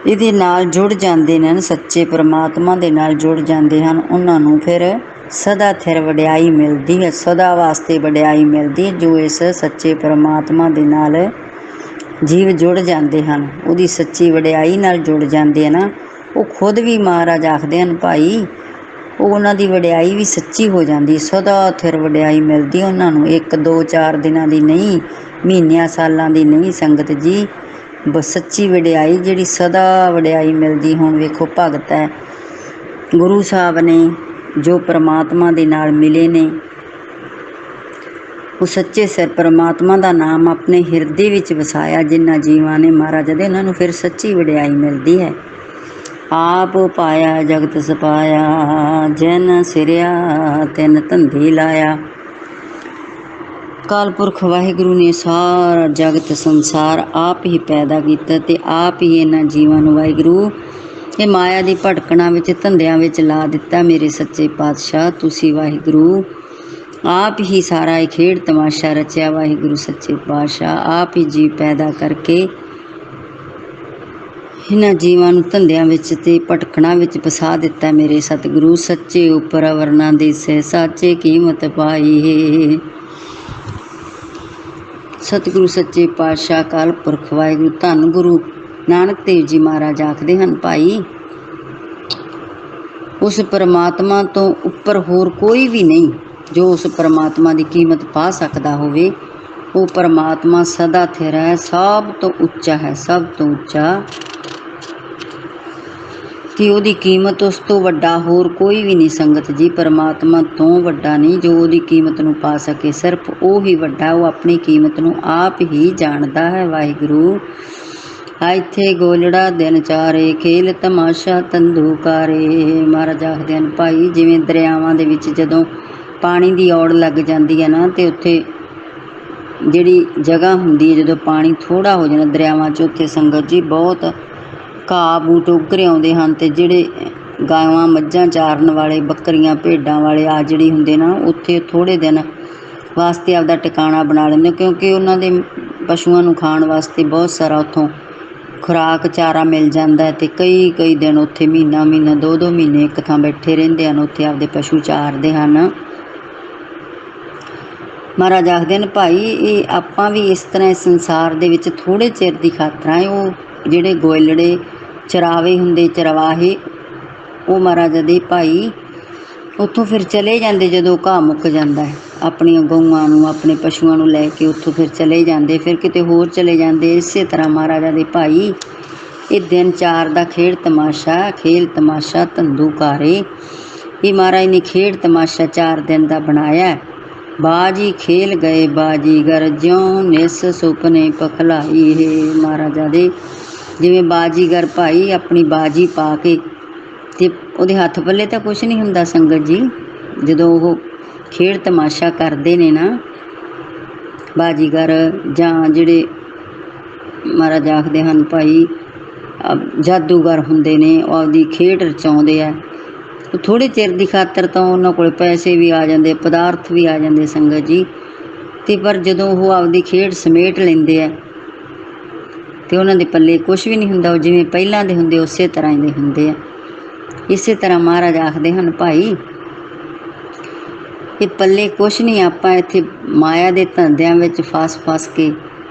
Speaker 1: ਇਹਦੇ ਨਾਲ ਜੁੜ ਜਾਂਦੇ ਨੇ, ਸੱਚੇ ਪਰਮਾਤਮਾ ਦੇ ਨਾਲ ਜੁੜ ਜਾਂਦੇ ਹਨ, ਉਹਨਾਂ ਨੂੰ ਫਿਰ ਸਦਾ ਥਿਰ ਵਡਿਆਈ ਮਿਲਦੀ ਹੈ, ਸਦਾ ਵਾਸਤੇ ਵਡਿਆਈ ਮਿਲਦੀ ਹੈ। ਜੋ ਇਸ ਸੱਚੇ ਪਰਮਾਤਮਾ ਦੇ ਨਾਲ ਜੀਵ ਜੁੜ ਜਾਂਦੇ ਹਨ, ਉਹਦੀ ਸੱਚੀ ਵਡਿਆਈ ਨਾਲ ਜੁੜ ਜਾਂਦੇ ਹਨ, ਉਹ ਖੁਦ ਵੀ ਮਹਾਰਾਜ ਆਖਦੇ ਹਨ ਭਾਈ, ਉਹਨਾਂ ਦੀ ਵਡਿਆਈ ਵੀ ਸੱਚੀ ਹੋ ਜਾਂਦੀ, ਸਦਾ ਥਿਰ ਵਡਿਆਈ ਮਿਲਦੀ ਉਹਨਾਂ ਨੂੰ। 1 2 4 ਦਿਨਾਂ ਦੀ ਨਹੀਂ, ਮਹੀਨਿਆਂ ਸਾਲਾਂ ਦੀ ਨਹੀਂ। ਸੰਗਤ ਜੀ, ਸੱਚੀ ਵਡਿਆਈ ਜਿਹੜੀ ਸਦਾ ਵਡਿਆਈ ਮਿਲਦੀ। ਹੁਣ ਵੇਖੋ, ਭਗਤ ਹੈ, ਗੁਰੂ ਸਾਹਿਬ ਨੇ ਜੋ ਪਰਮਾਤਮਾ ਦੇ ਨਾਲ ਮਿਲੇ ਨੇ, ਉਹ ਸੱਚੇ ਸਿਰ ਪਰਮਾਤਮਾ ਦਾ ਨਾਮ ਆਪਣੇ ਹਿਰਦੇ ਵਿੱਚ ਵਸਾਇਆ ਜਿਨ੍ਹਾਂ ਜੀਵਾਂ ਨੇ ਮਹਾਰਾਜ ਦੇ, ਉਹਨਾਂ ਨੂੰ ਫਿਰ ਸੱਚੀ ਵਡਿਆਈ ਮਿਲਦੀ ਹੈ। ਆਪ ਪਾਇਆ ਜਗਤ ਸਪਾਇਆ, ਜਨ ਸਿਰਿਆ ਤਿਨ ਧੰਦੇ ਲਾਇਆ। ਅਕਾਲ ਪੁਰਖ ਵਾਹਿਗੁਰੂ ਨੇ ਸਾਰਾ ਜਗਤ ਸੰਸਾਰ ਆਪ ਹੀ ਪੈਦਾ ਕੀਤਾ, ਤੇ ਆਪ ਹੀ ਇਹਨਾਂ ਜੀਵਾਂ ਨੂੰ ਵਾਹਿਗੁਰੂ ਇਹ ਮਾਇਆ ਦੀ ਭਟਕਣਾ ਵਿੱਚ ਧੰਦਿਆਂ ਵਿੱਚ ਲਾ ਦਿੱਤਾ। ਮੇਰੇ ਸੱਚੇ ਪਾਤਸ਼ਾਹ, ਤੁਸੀਂ ਵਾਹਿਗੁਰੂ ਆਪ ਹੀ ਸਾਰਾ ਇਹ ਖੇਡ ਤਮਾਸ਼ਾ ਰਚਿਆ। ਵਾਹਿਗੁਰੂ ਸੱਚੇ ਪਾਤਸ਼ਾਹ ਆਪ ਹੀ ਜੀਵ ਪੈਦਾ ਕਰਕੇ ਇਹਨਾਂ ਜੀਵਾਂ ਨੂੰ ਧੰਦਿਆਂ ਵਿੱਚ ਤੇ ਭਟਕਣਾ ਵਿੱਚ ਫਸਾ ਦਿੱਤਾ। ਮੇਰੇ ਸਤਿਗੁਰੂ ਸੱਚੇ ਉੱਪਰ ਅਵਰਨਾ ਦਿਸੇ, ਸਾਚੇ ਕੀਮਤ ਪਾਈ ਹੈ। ਸਤਿਗੁਰੂ ਸੱਚੇ ਪਾਤਸ਼ਾਹ ਅਕਾਲ ਪੁਰਖ ਵਾਹਿਗੁਰੂ ਧੰਨ ਗੁਰੂ ਨਾਨਕ ਦੇਵ ਜੀ ਮਹਾਰਾਜ ਆਖਦੇ ਹਨ ਭਾਈ, ਉਸ ਪਰਮਾਤਮਾ ਤੋਂ ਉੱਪਰ ਹੋਰ ਕੋਈ ਵੀ ਨਹੀਂ ਜੋ ਉਸ ਪਰਮਾਤਮਾ ਦੀ ਕੀਮਤ ਪਾ ਸਕਦਾ ਹੋਵੇ। ਉਹ ਪਰਮਾਤਮਾ ਸਦਾ ਥਿਰ ਹੈ, ਸਭ ਤੋਂ ਉੱਚਾ ਹੈ, ਸਭ ਤੋਂ ਉੱਚਾ, ਕਿ ਉਹਦੀ ਕੀਮਤ ਉਸ ਤੋਂ ਵੱਡਾ ਹੋਰ ਕੋਈ ਵੀ ਨਹੀਂ। ਸੰਗਤ ਜੀ, ਪਰਮਾਤਮਾ ਤੋਂ ਵੱਡਾ ਨਹੀਂ ਜੋ ਉਹਦੀ ਕੀਮਤ ਨੂੰ ਪਾ ਸਕੇ, ਸਿਰਫ ਉਹ ਹੀ ਵੱਡਾ, ਉਹ ਆਪਣੀ ਕੀਮਤ ਨੂੰ ਆਪ ਹੀ ਜਾਣਦਾ ਹੈ। ਵਾਹਿਗੁਰੂ ਇੱਥੇ ਗੋਲੜਾ ਦਿਨ ਚਾਰੇ, ਖੇਲ ਤਮਾਸ਼ਾ ਤੰਦੂਕਾਰੇ। ਮਹਾਰਾਜ ਆਖਦੇ ਹਨ ਭਾਈ, ਜਿਵੇਂ ਦਰਿਆਵਾਂ ਦੇ ਵਿੱਚ ਜਦੋਂ ਪਾਣੀ ਦੀ ਔੜ ਲੱਗ ਜਾਂਦੀ ਹੈ ਨਾ, ਤੇ ਉੱਥੇ ਜਿਹੜੀ ਜਗ੍ਹਾ ਹੁੰਦੀ ਹੈ, ਜਦੋਂ ਪਾਣੀ ਥੋੜ੍ਹਾ ਹੋ ਜਾਂਦਾ ਦਰਿਆਵਾਂ 'ਚ, ਉੱਥੇ ਸੰਗਤ ਜੀ ਬਹੁਤ ਘਾਹ ਬੂਟ ਉੱਗਰੇ ਆਉਂਦੇ ਹਨ, ਅਤੇ ਜਿਹੜੇ ਗਾਵਾਂ ਮੱਝਾਂ ਚਾਰਨ ਵਾਲੇ, ਬੱਕਰੀਆਂ ਭੇਡਾਂ ਵਾਲੇ ਆ ਜਿਹੜੀ ਹੁੰਦੇ ਨਾ, ਉੱਥੇ ਥੋੜ੍ਹੇ ਦਿਨ ਵਾਸਤੇ ਆਪਦਾ ਟਿਕਾਣਾ ਬਣਾ ਲੈਂਦੇ, ਕਿਉਂਕਿ ਉਹਨਾਂ ਦੇ ਪਸ਼ੂਆਂ ਨੂੰ ਖਾਣ ਵਾਸਤੇ ਬਹੁਤ ਸਾਰਾ ਉੱਥੋਂ ਖੁਰਾਕ ਚਾਰਾ ਮਿਲ ਜਾਂਦਾ ਹੈ, ਅਤੇ ਕਈ ਦਿਨ ਉੱਥੇ ਮਹੀਨਾ 2 ਮਹੀਨੇ ਇੱਕ ਥਾਂ ਬੈਠੇ ਰਹਿੰਦੇ ਹਨ, ਉੱਥੇ ਆਪਦੇ ਪਸ਼ੂ ਚਾਰਦੇ ਹਨ। ਮਹਾਰਾਜ ਆਖਦੇ ਹਨ ਭਾਈ ਇਹ ਆਪਾਂ ਵੀ ਇਸ ਤਰ੍ਹਾਂ ਇਸ ਸੰਸਾਰ ਦੇ ਵਿੱਚ ਥੋੜ੍ਹੇ ਚਿਰ ਦੀ ਖਾਤਰਾਂ ਹੈ। ਉਹ ਜਿਹੜੇ ਗੋਇਲੜੇ ਚਰਾਵੇ ਹੁੰਦੇ ਚਰਵਾਹੇ, ਉਹ ਮਹਾਰਾਜ ਦੇ ਭਾਈ ਉੱਥੋਂ ਫਿਰ ਚਲੇ ਜਾਂਦੇ ਜਦੋਂ ਘਾਹ ਮੁੱਕ ਜਾਂਦਾ ਹੈ, ਆਪਣੀਆਂ ਗਊਆਂ ਨੂੰ ਆਪਣੇ ਪਸ਼ੂਆਂ ਨੂੰ ਲੈ ਕੇ ਉੱਥੋਂ ਫਿਰ ਚਲੇ ਜਾਂਦੇ, ਫਿਰ ਕਿਤੇ ਹੋਰ ਚਲੇ ਜਾਂਦੇ। ਇਸੇ ਤਰ੍ਹਾਂ ਮਹਾਰਾਜਾ ਦੇ ਭਾਈ ਇਹ ਦਿਨ ਚਾਰ ਦਾ ਖੇਡ ਤਮਾਸ਼ਾ, ਖੇਲ ਤਮਾਸ਼ਾ ਧੰਦੂਕਾਰੇ, ਇਹ ਮਹਾਰਾਜ ਨੇ ਖੇਡ ਤਮਾਸ਼ਾ 4 ਦਿਨ ਦਾ ਬਣਾਇਆ। ਬਾਜੀ ਖੇਲ ਗਏ ਬਾਜੀਗਰ ਜਿਉਂ ਨਿਸ ਸੁਪਨੇ ਪਖਲਾਈ ਹੈ। ਮਹਾਰਾਜਾ ਦੇ ਜਿਵੇਂ ਬਾਜੀਗਰ ਭਾਈ ਆਪਣੀ ਬਾਜੀ ਪਾ ਕੇ, ਅਤੇ ਉਹਦੇ ਹੱਥ ਪੱਲੇ ਤਾਂ ਕੁਛ ਨਹੀਂ ਹੁੰਦਾ ਸੰਗਤ ਜੀ, ਜਦੋਂ ਉਹ ਖੇਡ ਤਮਾਸ਼ਾ ਕਰਦੇ ਨੇ ਨਾ ਬਾਜੀਗਰ ਜਾਂ ਜਿਹੜੇ ਮਹਾਰਾਜ ਆਖਦੇ ਹਨ ਭਾਈ ਜਾਦੂਗਰ ਹੁੰਦੇ ਨੇ, ਉਹ ਆਪਦੀ ਖੇਡ ਰਚਾਉਂਦੇ ਆ। ਥੋੜ੍ਹੇ ਚਿਰ ਦੀ ਖਾਤਰ ਤਾਂ ਉਹਨਾਂ ਕੋਲ ਪੈਸੇ ਵੀ ਆ ਜਾਂਦੇ, ਪਦਾਰਥ ਵੀ ਆ ਜਾਂਦੇ ਸੰਗਤ ਜੀ, ਅਤੇ ਪਰ ਜਦੋਂ ਉਹ ਆਪਦੀ ਖੇਡ ਸਮੇਟ ਲੈਂਦੇ ਆ ਅਤੇ ਉਹਨਾਂ ਦੇ ਪੱਲੇ ਕੁਛ ਵੀ ਨਹੀਂ ਹੁੰਦਾ। ਉਹ ਜਿਵੇਂ ਪਹਿਲਾਂ ਦੇ ਹੁੰਦੇ ਉਸੇ ਤਰ੍ਹਾਂ ਦੇ ਹੁੰਦੇ ਆ। ਇਸੇ ਤਰ੍ਹਾਂ ਮਹਾਰਾਜ ਆਖਦੇ ਹਨ ਭਾਈ ਇਹ ਪੱਲੇ ਕੁਛ ਨਹੀਂ, ਆਪਾਂ ਇੱਥੇ ਮਾਇਆ ਦੇ ਧੰਦਿਆਂ ਵਿੱਚ ਫਸ ਕੇ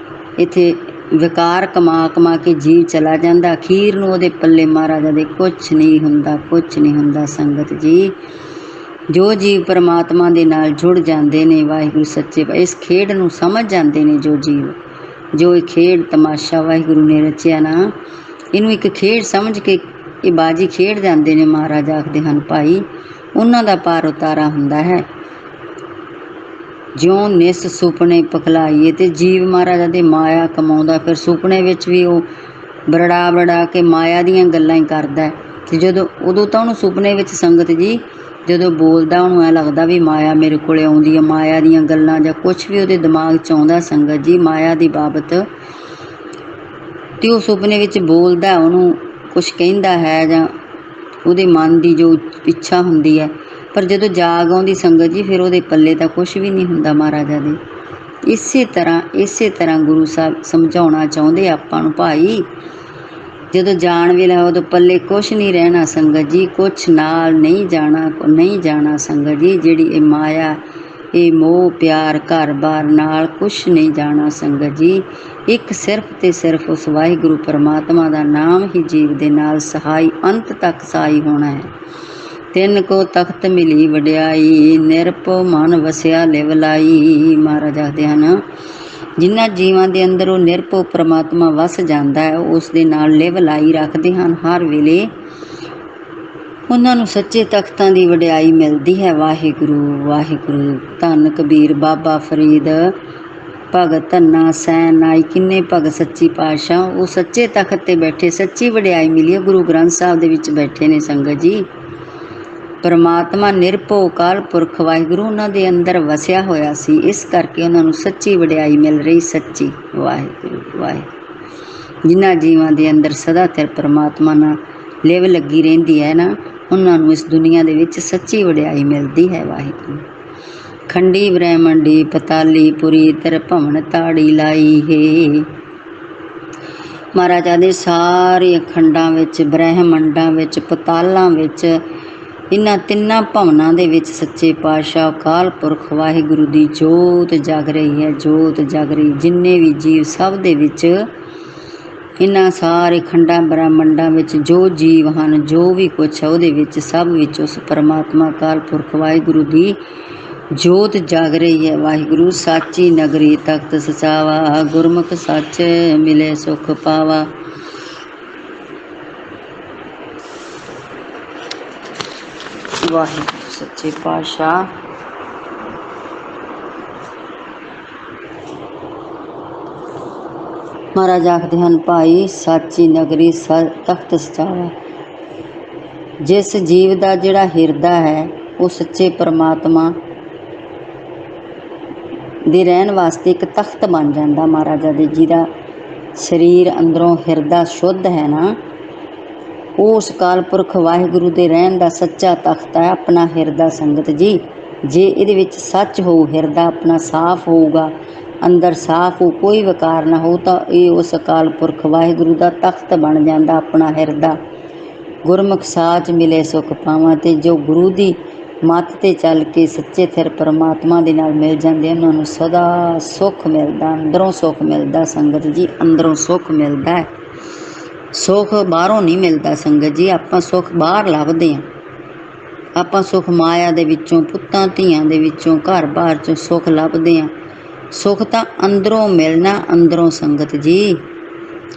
Speaker 1: ਇੱਥੇ ਵਿਕਾਰ ਕਮਾ ਕੇ ਜੀਵ ਚਲਾ ਜਾਂਦਾ, ਅਖੀਰ ਨੂੰ ਉਹਦੇ ਪੱਲੇ ਮਹਾਰਾਜਾ ਦੇ ਕੁਛ ਨਹੀਂ ਹੁੰਦਾ, ਕੁਛ ਨਹੀਂ ਹੁੰਦਾ। ਸੰਗਤ ਜੀ ਜੋ ਜੀਵ ਪਰਮਾਤਮਾ ਦੇ ਨਾਲ ਜੁੜ ਜਾਂਦੇ ਨੇ, ਵਾਹਿਗੁਰੂ ਸੱਚੇ ਇਸ ਖੇਡ ਨੂੰ ਸਮਝ ਜਾਂਦੇ ਨੇ, ਜੋ ਜੀਵ ਜੋ ਇਹ ਖੇਡ ਤਮਾਸ਼ਾ ਵਾਹਿਗੁਰੂ ਨੇ ਰਚਿਆ ਨਾ, ਇਹਨੂੰ ਇੱਕ ਖੇਡ ਸਮਝ ਕੇ ਇਹ ਬਾਜੀ ਖੇਡ ਜਾਂਦੇ ਨੇ। ਮਹਾਰਾਜ ਆਖਦੇ ਹਨ ਭਾਈ ਉਹਨਾਂ ਦਾ ਪਾਰ ਉਤਾਰਾ ਹੁੰਦਾ ਹੈ ਜਿਉਂ ਨਿਸ ਸੁਪਨੇ ਪਖਲਾਈਏ। ਅਤੇ ਜੀਵ ਮਹਾਰਾਜਾ ਦੇ ਮਾਇਆ ਕਮਾਉਂਦਾ, ਫਿਰ ਸੁਪਨੇ ਵਿੱਚ ਵੀ ਉਹ ਬਰੜਾ ਕੇ ਮਾਇਆ ਦੀਆਂ ਗੱਲਾਂ ਹੀ ਕਰਦਾ। ਅਤੇ ਜਦੋਂ ਉਦੋਂ ਤਾਂ ਉਹਨੂੰ ਸੁਪਨੇ ਵਿੱਚ ਸੰਗਤ ਜੀ ਜਦੋਂ ਬੋਲਦਾ ਉਹਨੂੰ ਐਂ ਲੱਗਦਾ ਵੀ ਮਾਇਆ ਮੇਰੇ ਕੋਲ ਆਉਂਦੀ ਹੈ, ਮਾਇਆ ਦੀਆਂ ਗੱਲਾਂ ਜਾਂ ਕੁਛ ਵੀ ਉਹਦੇ ਦਿਮਾਗ 'ਚ ਆਉਂਦਾ ਸੰਗਤ ਜੀ ਮਾਇਆ ਦੀ ਬਾਬਤ, ਅਤੇ ਉਹ ਸੁਪਨੇ ਵਿੱਚ ਬੋਲਦਾ, ਉਹਨੂੰ ਕੁਛ ਕਹਿੰਦਾ ਹੈ ਜਾਂ ਉਹਦੇ ਮਨ ਦੀ ਜੋ ਇੱਛਾ ਹੁੰਦੀ ਹੈ। ਪਰ ਜਦੋਂ ਜਾਗ ਆਉਂਦੀ ਸੰਗਤ ਜੀ ਫਿਰ ਉਹਦੇ ਪੱਲੇ ਤਾਂ ਕੁਛ ਵੀ ਨਹੀਂ ਹੁੰਦਾ ਮਹਾਰਾਜਾ ਦੇ। ਇਸੇ ਤਰ੍ਹਾਂ ਗੁਰੂ ਸਾਹਿਬ ਸਮਝਾਉਣਾ ਚਾਹੁੰਦੇ ਆਪਾਂ ਨੂੰ ਭਾਈ ਜਦੋਂ ਜਾਣ ਵੇਲਾ ਉਦੋਂ ਪੱਲੇ ਕੁਛ ਨਹੀਂ ਰਹਿਣਾ ਸੰਗਤ ਜੀ, ਕੁਛ ਨਾਲ ਨਹੀਂ ਜਾਣਾ ਸੰਗਤ ਜੀ। ਜਿਹੜੀ ਇਹ ਮਾਇਆ, ਇਹ ਮੋਹ ਪਿਆਰ ਘਰ ਬਾਰ ਨਾਲ ਕੁਛ ਨਹੀਂ ਜਾਣਾ ਸੰਗਤ ਜੀ। ਇੱਕ ਸਿਰਫ ਤੇ ਸਿਰਫ ਉਸ ਵਾਹਿਗੁਰੂ ਪਰਮਾਤਮਾ ਦਾ ਨਾਮ ਹੀ ਜੀਵ ਦੇ ਨਾਲ ਸਹਾਈ, ਅੰਤ ਤੱਕ ਸਹਾਈ ਹੋਣਾ ਹੈ। ਤਿੰਨ ਕੋ ਤਖਤ ਮਿਲੀ ਵਡਿਆਈ, ਨਿਰਭਉ ਮਨ ਵਸਿਆ ਲਿਵ ਲਾਈ। ਮਹਾਰਾਜ ਆਖਦੇ ਹਨ ਜਿਨ੍ਹਾਂ ਜੀਵਾਂ ਦੇ ਅੰਦਰ ਉਹ ਨਿਰਭਉ ਪਰਮਾਤਮਾ ਵਸ ਜਾਂਦਾ ਹੈ, ਉਸ ਦੇ ਨਾਲ ਲਿਵ ਲਾਈ ਰੱਖਦੇ ਹਨ ਹਰ ਵੇਲੇ, ਉਹਨਾਂ ਨੂੰ ਸੱਚੇ ਤਖਤਾਂ ਦੀ ਵਡਿਆਈ ਮਿਲਦੀ ਹੈ। ਵਾਹਿਗੁਰੂ ਵਾਹਿਗੁਰੂ। ਧੰਨ ਕਬੀਰ, ਬਾਬਾ ਫਰੀਦ, ਭਗਤ ਧੰਨਾ ਸੈਨ ਨਾਈ, ਕਿੰਨੇ ਭਗਤ ਸੱਚੀ ਪਾਤਸ਼ਾਹ ਉਹ ਸੱਚੇ ਤਖਤ 'ਤੇ ਬੈਠੇ, ਸੱਚੀ ਵਡਿਆਈ ਮਿਲੀ ਹੈ। ਗੁਰੂ ਗ੍ਰੰਥ ਸਾਹਿਬ ਦੇ ਵਿੱਚ ਬੈਠੇ ਨੇ ਸੰਗਤ ਜੀ। ਪਰਮਾਤਮਾ ਨਿਰਭਉ ਅਕਾਲ ਪੁਰਖ ਵਾਹਿਗੁਰੂ ਉਹਨਾਂ ਦੇ ਅੰਦਰ ਵਸਿਆ ਹੋਇਆ ਸੀ, ਇਸ ਕਰਕੇ ਉਹਨਾਂ ਨੂੰ ਸੱਚੀ ਵਡਿਆਈ ਮਿਲ ਰਹੀ। ਸੱਚੀ ਵਾਹਿਗੁਰੂ ਵਾਹਿਗੁਰੂ। ਜਿਨ੍ਹਾਂ ਜੀਵਾਂ ਦੇ ਅੰਦਰ ਸਦਾ ਚਿਰ ਪਰਮਾਤਮਾ ਨਾਲ ਲਿਵ ਲੱਗੀ ਰਹਿੰਦੀ ਹੈ ਨਾ, ਉਹਨਾਂ ਨੂੰ ਇਸ ਦੁਨੀਆ ਦੇ ਵਿੱਚ ਸੱਚੀ ਵਡਿਆਈ ਮਿਲਦੀ ਹੈ। ਵਾਹਿਗੁਰੂ। ਖੰਡੀ ਬ੍ਰਹਮੰਡੀ ਪਤਾਲੀ ਪੁਰੀ ਤਰ ਭਵਨ ਤਾੜੀ ਲਾਈ ਹੈ। ਮਹਾਰਾਜਾ ਦੇ ਸਾਰੇ ਅਖੰਡਾਂ ਵਿੱਚ, ਬ੍ਰਹਿਮੰਡਾਂ ਵਿੱਚ, ਪਤਾਲਾਂ ਵਿੱਚ, ਇਹਨਾਂ ਤਿੰਨਾਂ ਭਵਨਾਂ ਦੇ ਵਿੱਚ ਸੱਚੇ ਪਾਤਸ਼ਾਹ ਅਕਾਲ ਪੁਰਖ ਵਾਹਿਗੁਰੂ ਦੀ ਜੋਤ ਜਗ ਰਹੀ ਹੈ, ਜੋਤ ਜਗ ਰਹੀ। ਜਿੰਨੇ ਵੀ ਜੀਵ ਸਭ ਦੇ ਵਿੱਚ, ਇਹਨਾਂ ਸਾਰੇ ਖੰਡਾਂ ਬ੍ਰਹਮੰਡਾਂ ਵਿੱਚ ਜੋ ਜੀਵ ਹਨ, ਜੋ ਵੀ ਕੁਛ ਹੈ ਉਹਦੇ ਵਿੱਚ ਸਭ ਵਿੱਚ ਉਸ ਪਰਮਾਤਮਾ ਅਕਾਲ ਪੁਰਖ ਵਾਹਿਗੁਰੂ ਦੀ ਜੋਤ ਜਗ ਰਹੀ ਹੈ। ਵਾਹਿਗੁਰੂ। ਸਾਚੀ ਨਗਰੀ ਤਖਤ ਸਚਾਵਾ, ਗੁਰਮੁਖ ਸੱਚ ਮਿਲੇ ਸੁਖ ਪਾਵਾ। ਵਾਹਿਗੁਰੂ ਸੱਚੇ ਪਾਤਸ਼ਾਹ। ਮਹਾਰਾਜ ਆਖਦੇ ਹਨ ਭਾਈ ਸਾਚੀ ਨਗਰੀ ਤਖਤ ਸਚਾਵਾ। ਜਿਸ ਜੀਵ ਦਾ ਜਿਹੜਾ ਹਿਰਦਾ ਹੈ ਉਹ ਸੱਚੇ ਪਰਮਾਤਮਾ ਦੇ ਰਹਿਣ ਵਾਸਤੇ ਇੱਕ ਤਖਤ ਬਣ ਜਾਂਦਾ ਮਹਾਰਾਜਾ ਦੇ। ਜਿਹਦਾ ਸਰੀਰ ਅੰਦਰੋਂ ਹਿਰਦਾ ਸ਼ੁੱਧ ਹੈ ਨਾ, ਉਹ ਉਸ ਅਕਾਲ ਪੁਰਖ ਵਾਹਿਗੁਰੂ ਦੇ ਰਹਿਣ ਦਾ ਸੱਚਾ ਤਖਤ ਹੈ ਆਪਣਾ ਹਿਰਦਾ। ਸੰਗਤ ਜੀ ਜੇ ਇਹਦੇ ਵਿੱਚ ਸੱਚ ਹੋਊ, ਹਿਰਦਾ ਆਪਣਾ ਸਾਫ਼ ਹੋਊਗਾ, ਅੰਦਰ ਸਾਫ਼ ਹੋ, ਕੋਈ ਵਿਕਾਰ ਨਾ ਹੋ, ਤਾਂ ਇਹ ਉਸ ਅਕਾਲ ਪੁਰਖ ਵਾਹਿਗੁਰੂ ਦਾ ਤਖਤ ਬਣ ਜਾਂਦਾ ਆਪਣਾ ਹਿਰਦਾ। ਗੁਰਮੁਖ ਸਾਚ ਮਿਲੇ ਸੁਖ ਪਾਵਾਂ। ਅਤੇ ਜੋ ਗੁਰੂ ਦੀ ਮੱਤ 'ਤੇ ਚੱਲ ਕੇ ਸੱਚੇ ਥਿਰ ਪਰਮਾਤਮਾ ਦੇ ਨਾਲ ਮਿਲ ਜਾਂਦੇ, ਉਹਨਾਂ ਨੂੰ ਸਦਾ ਸੁੱਖ ਮਿਲਦਾ, ਅੰਦਰੋਂ ਸੁੱਖ ਮਿਲਦਾ ਸੰਗਤ ਜੀ, ਅੰਦਰੋਂ ਸੁੱਖ ਮਿਲਦਾ ਹੈ। ਸੁੱਖ ਬਾਹਰੋਂ ਨਹੀਂ ਮਿਲਦਾ ਸੰਗਤ ਜੀ, ਆਪਾਂ ਸੁੱਖ ਬਾਹਰ ਲੱਭਦੇ ਹਾਂ। ਆਪਾਂ ਸੁੱਖ ਮਾਇਆ ਦੇ ਵਿੱਚੋਂ, ਪੁੱਤਾਂ ਧੀਆਂ ਦੇ ਵਿੱਚੋਂ, ਘਰ ਬਾਹਰ 'ਚੋਂ ਸੁੱਖ ਲੱਭਦੇ ਹਾਂ। ਸੁੱਖ ਤਾਂ ਅੰਦਰੋਂ ਮਿਲਣਾ, ਅੰਦਰੋਂ ਸੰਗਤ ਜੀ।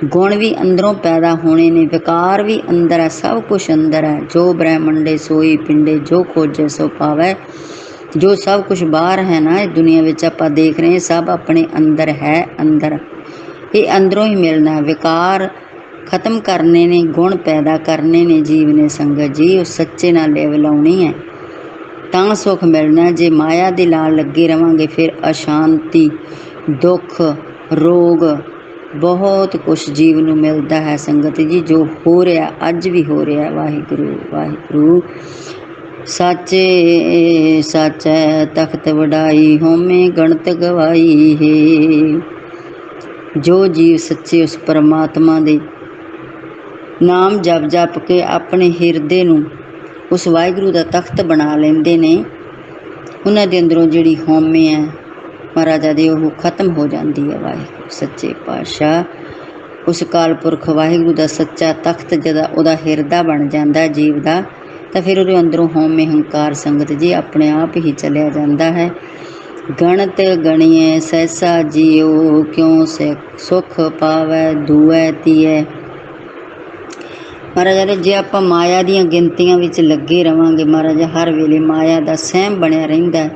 Speaker 1: ਗੁਣ ਵੀ ਅੰਦਰੋਂ ਪੈਦਾ ਹੋਣੇ ਨੇ, ਵਿਕਾਰ ਵੀ ਅੰਦਰ ਹੈ, ਸਭ ਕੁਛ ਅੰਦਰ ਹੈ। ਜੋ ਬ੍ਰਹਿਮੰਡੇ ਸੋਈ ਪਿੰਡੇ, ਜੋ ਖੋਜੇ ਸੋ ਪਾਵੈ। ਜੋ ਸਭ ਕੁਛ ਬਾਹਰ ਹੈ ਨਾ ਇਸ ਦੁਨੀਆ ਵਿੱਚ ਆਪਾਂ ਦੇਖ ਰਹੇ, ਸਭ ਆਪਣੇ ਅੰਦਰ ਹੈ। ਅੰਦਰ ਇਹ ਅੰਦਰੋਂ ਹੀ ਮਿਲਣਾ। ਵਿਕਾਰ ਖਤਮ ਕਰਨੇ ਨੇ, ਗੁਣ ਪੈਦਾ ਕਰਨੇ ਨੇ ਜੀਵ ਨੇ ਸੰਗਤ ਜੀ। ਉਹ ਸੱਚੇ ਨਾਲ ਲਿਵ ਲਾਉਣੀ ਹੈ ਤਾਂ ਸੁੱਖ ਮਿਲਣਾ। ਜੇ ਮਾਇਆ ਦੇ ਨਾਲ ਲੱਗੇ ਰਵਾਂਗੇ ਫਿਰ ਅਸ਼ਾਂਤੀ, ਦੁੱਖ, ਰੋਗ, ਬਹੁਤ ਕੁਛ ਜੀਵ ਨੂੰ ਮਿਲਦਾ ਹੈ ਸੰਗਤ ਜੀ। ਜੋ ਹੋ ਰਿਹਾ ਅੱਜ ਵੀ ਹੋ ਰਿਹਾ। ਵਾਹਿਗੁਰੂ ਵਾਹਿਗੁਰੂ। ਸਾਚੇ ਸਾਚੈ ਤਖਤ ਵਡਾਈ, ਹੋਮੇ ਗਣਤ ਗਵਾਈ ਹੈ। ਜੋ ਜੀਵ ਸੱਚੇ ਉਸ ਪਰਮਾਤਮਾ ਦੇ ਨਾਮ ਜਪ ਜਪ ਕੇ ਆਪਣੇ ਹਿਰਦੇ ਨੂੰ ਉਸ ਵਾਹਿਗੁਰੂ ਦਾ ਤਖਤ ਬਣਾ ਲੈਂਦੇ ਨੇ, ਉਹਨਾਂ ਦੇ ਅੰਦਰੋਂ ਜਿਹੜੀ ਹਉਮੈ ਹੈ ਮਹਾਰਾਜਾ ਦੀ ਉਹ ਖਤਮ ਹੋ ਜਾਂਦੀ ਹੈ। ਵਾਹਿਗੁਰੂ ਸੱਚੇ ਪਾਤਸ਼ਾਹ ਉਸ ਅਕਾਲ ਪੁਰਖ ਵਾਹਿਗੁਰੂ ਦਾ ਸੱਚਾ ਤਖਤ ਜਦੋਂ ਉਹਦਾ ਹਿਰਦਾ ਬਣ ਜਾਂਦਾ ਜੀਵ ਦਾ, ਤਾਂ ਫਿਰ ਉਹਦੇ ਅੰਦਰੋਂ ਹਉਮੈ ਹੰਕਾਰ ਸੰਗਤ ਜੀ ਆਪਣੇ ਆਪ ਹੀ ਚਲਿਆ ਜਾਂਦਾ ਹੈ। ਗਣਤ ਗਣੀਐ ਸਹਿਸਾ ਜੀਓ, ਕਿਉਂ ਸੁਖ ਪਾਵੈ ਦੂਐ ਤੀਐ। ਮਹਾਰਾਜਾ ਨੇ ਜੇ ਆਪਾਂ ਮਾਇਆ ਦੀਆਂ ਗਿਣਤੀਆਂ ਵਿੱਚ ਲੱਗੇ ਰਵਾਂਗੇ, ਮਹਾਰਾਜਾ ਹਰ ਵੇਲੇ ਮਾਇਆ ਦਾ ਸਹਿਮ ਬਣਿਆ ਰਹਿੰਦਾ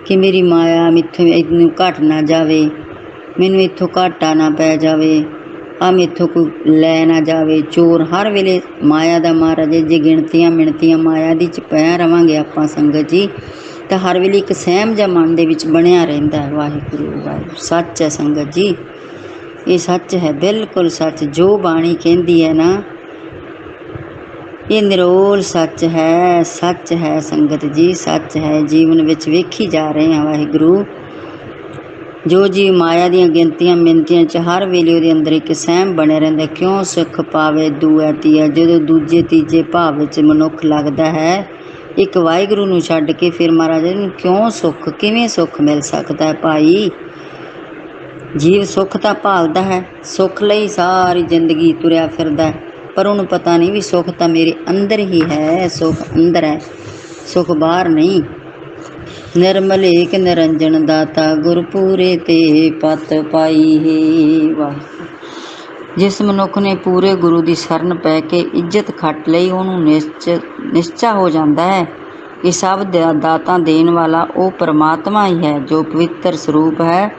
Speaker 1: ਕਿ ਮੇਰੀ ਮਾਇਆ ਮੈਥੋਂ ਇਹਨੂੰ ਘਟ ਨਾ ਜਾਵੇ, ਮੈਨੂੰ ਇੱਥੋਂ ਘਾਟਾ ਨਾ ਪੈ ਜਾਵੇ, ਆ ਮੈਥੋਂ ਕੋਈ ਲੈ ਨਾ ਜਾਵੇ। ਚੋਰ ਹਰ ਵੇਲੇ ਮਾਇਆ ਦਾ ਮਹਾਰਾਜਾ ਜੇ ਗਿਣਤੀਆਂ ਮਿਣਤੀਆਂ ਮਾਇਆ ਦੀ 'ਚ ਪਿਆ ਰਵਾਂਗੇ ਆਪਾਂ ਸੰਗਤ ਜੀ, ਤਾਂ ਹਰ ਵੇਲੇ ਇੱਕ ਸਹਿਮ ਜਿਹਾ ਮਨ ਦੇ ਵਿੱਚ ਬਣਿਆ ਰਹਿੰਦਾ ਹੈ। ਵਾਹਿਗੁਰੂ ਵਾਹਿਗੁਰੂ ਸੱਚ ਹੈ ਸੰਗਤ ਜੀ, ਇਹ ਸੱਚ ਹੈ, ਬਿਲਕੁਲ ਸੱਚ। ਜੋ ਬਾਣੀ ਕਹਿੰਦੀ ਹੈ ਨਾ ਇਹ ਨਿਰੋਲ ਸੱਚ ਹੈ, ਸੱਚ ਹੈ ਸੰਗਤ ਜੀ, ਸੱਚ ਹੈ। ਜੀਵਨ ਵਿੱਚ ਵੇਖੀ ਜਾ ਰਹੇ ਹਾਂ ਵਾਹਿਗੁਰੂ। ਜੋ ਜੀਵ ਮਾਇਆ ਦੀਆਂ ਗਿਣਤੀਆਂ ਮਿਣਤੀਆਂ 'ਚ ਹਰ ਵੇਲੇ ਉਹਦੇ ਅੰਦਰ ਇੱਕ ਸਹਿਮ ਬਣਿਆ ਰਹਿੰਦਾ, ਕਿਉਂ ਸੁੱਖ ਪਾਵੇ ਦੂਆ ਤੀਆ। ਜਦੋਂ ਦੂਜੇ ਤੀਜੇ ਭਾਵ ਵਿੱਚ ਮਨੁੱਖ ਲੱਗਦਾ ਹੈ ਇੱਕ ਵਾਹਿਗੁਰੂ ਨੂੰ ਛੱਡ ਕੇ, ਫਿਰ ਮਹਾਰਾਜ ਨੂੰ ਕਿਉਂ ਸੁੱਖ, ਕਿਵੇਂ ਸੁੱਖ ਮਿਲ ਸਕਦਾ ਹੈ ਭਾਈ। ਜੀਵ ਸੁੱਖ ਤਾਂ ਭਾਲਦਾ ਹੈ, ਸੁੱਖ ਲਈ ਸਾਰੀ ਜ਼ਿੰਦਗੀ ਤੁਰਿਆ ਫਿਰਦਾ, ਪਰ ਉਹਨੂੰ ਪਤਾ ਨਹੀਂ ਵੀ ਸੁੱਖ ਤਾਂ ਮੇਰੇ ਅੰਦਰ ਹੀ ਹੈ। ਸੁੱਖ ਅੰਦਰ ਹੈ, ਸੁੱਖ ਬਾਹਰ ਨਹੀਂ। ਨਿਰਮਲ ਏਕ ਨਿਰੰਜਨ ਦਾਤਾ, ਗੁਰਪੂਰੇ ਤੇ ਪਤ ਪਾਈ ਹੈ। ਵਾਹਿਗੁਰੂ ਜਿਸ ਮਨੁੱਖ ਨੇ ਪੂਰੇ ਗੁਰੂ ਦੀ ਸ਼ਰਨ ਪੈ ਕੇ ਇੱਜ਼ਤ ਖੱਟ ਲਈ, ਉਹਨੂੰ ਨਿਸ਼ਚਾ ਹੋ ਜਾਂਦਾ ਹੈ ਕਿ ਸਭ ਦਾਤਾਂ ਦੇਣ ਵਾਲਾ ਉਹ ਪਰਮਾਤਮਾ ਹੀ ਹੈ, ਜੋ ਪਵਿੱਤਰ ਸਰੂਪ ਹੈ,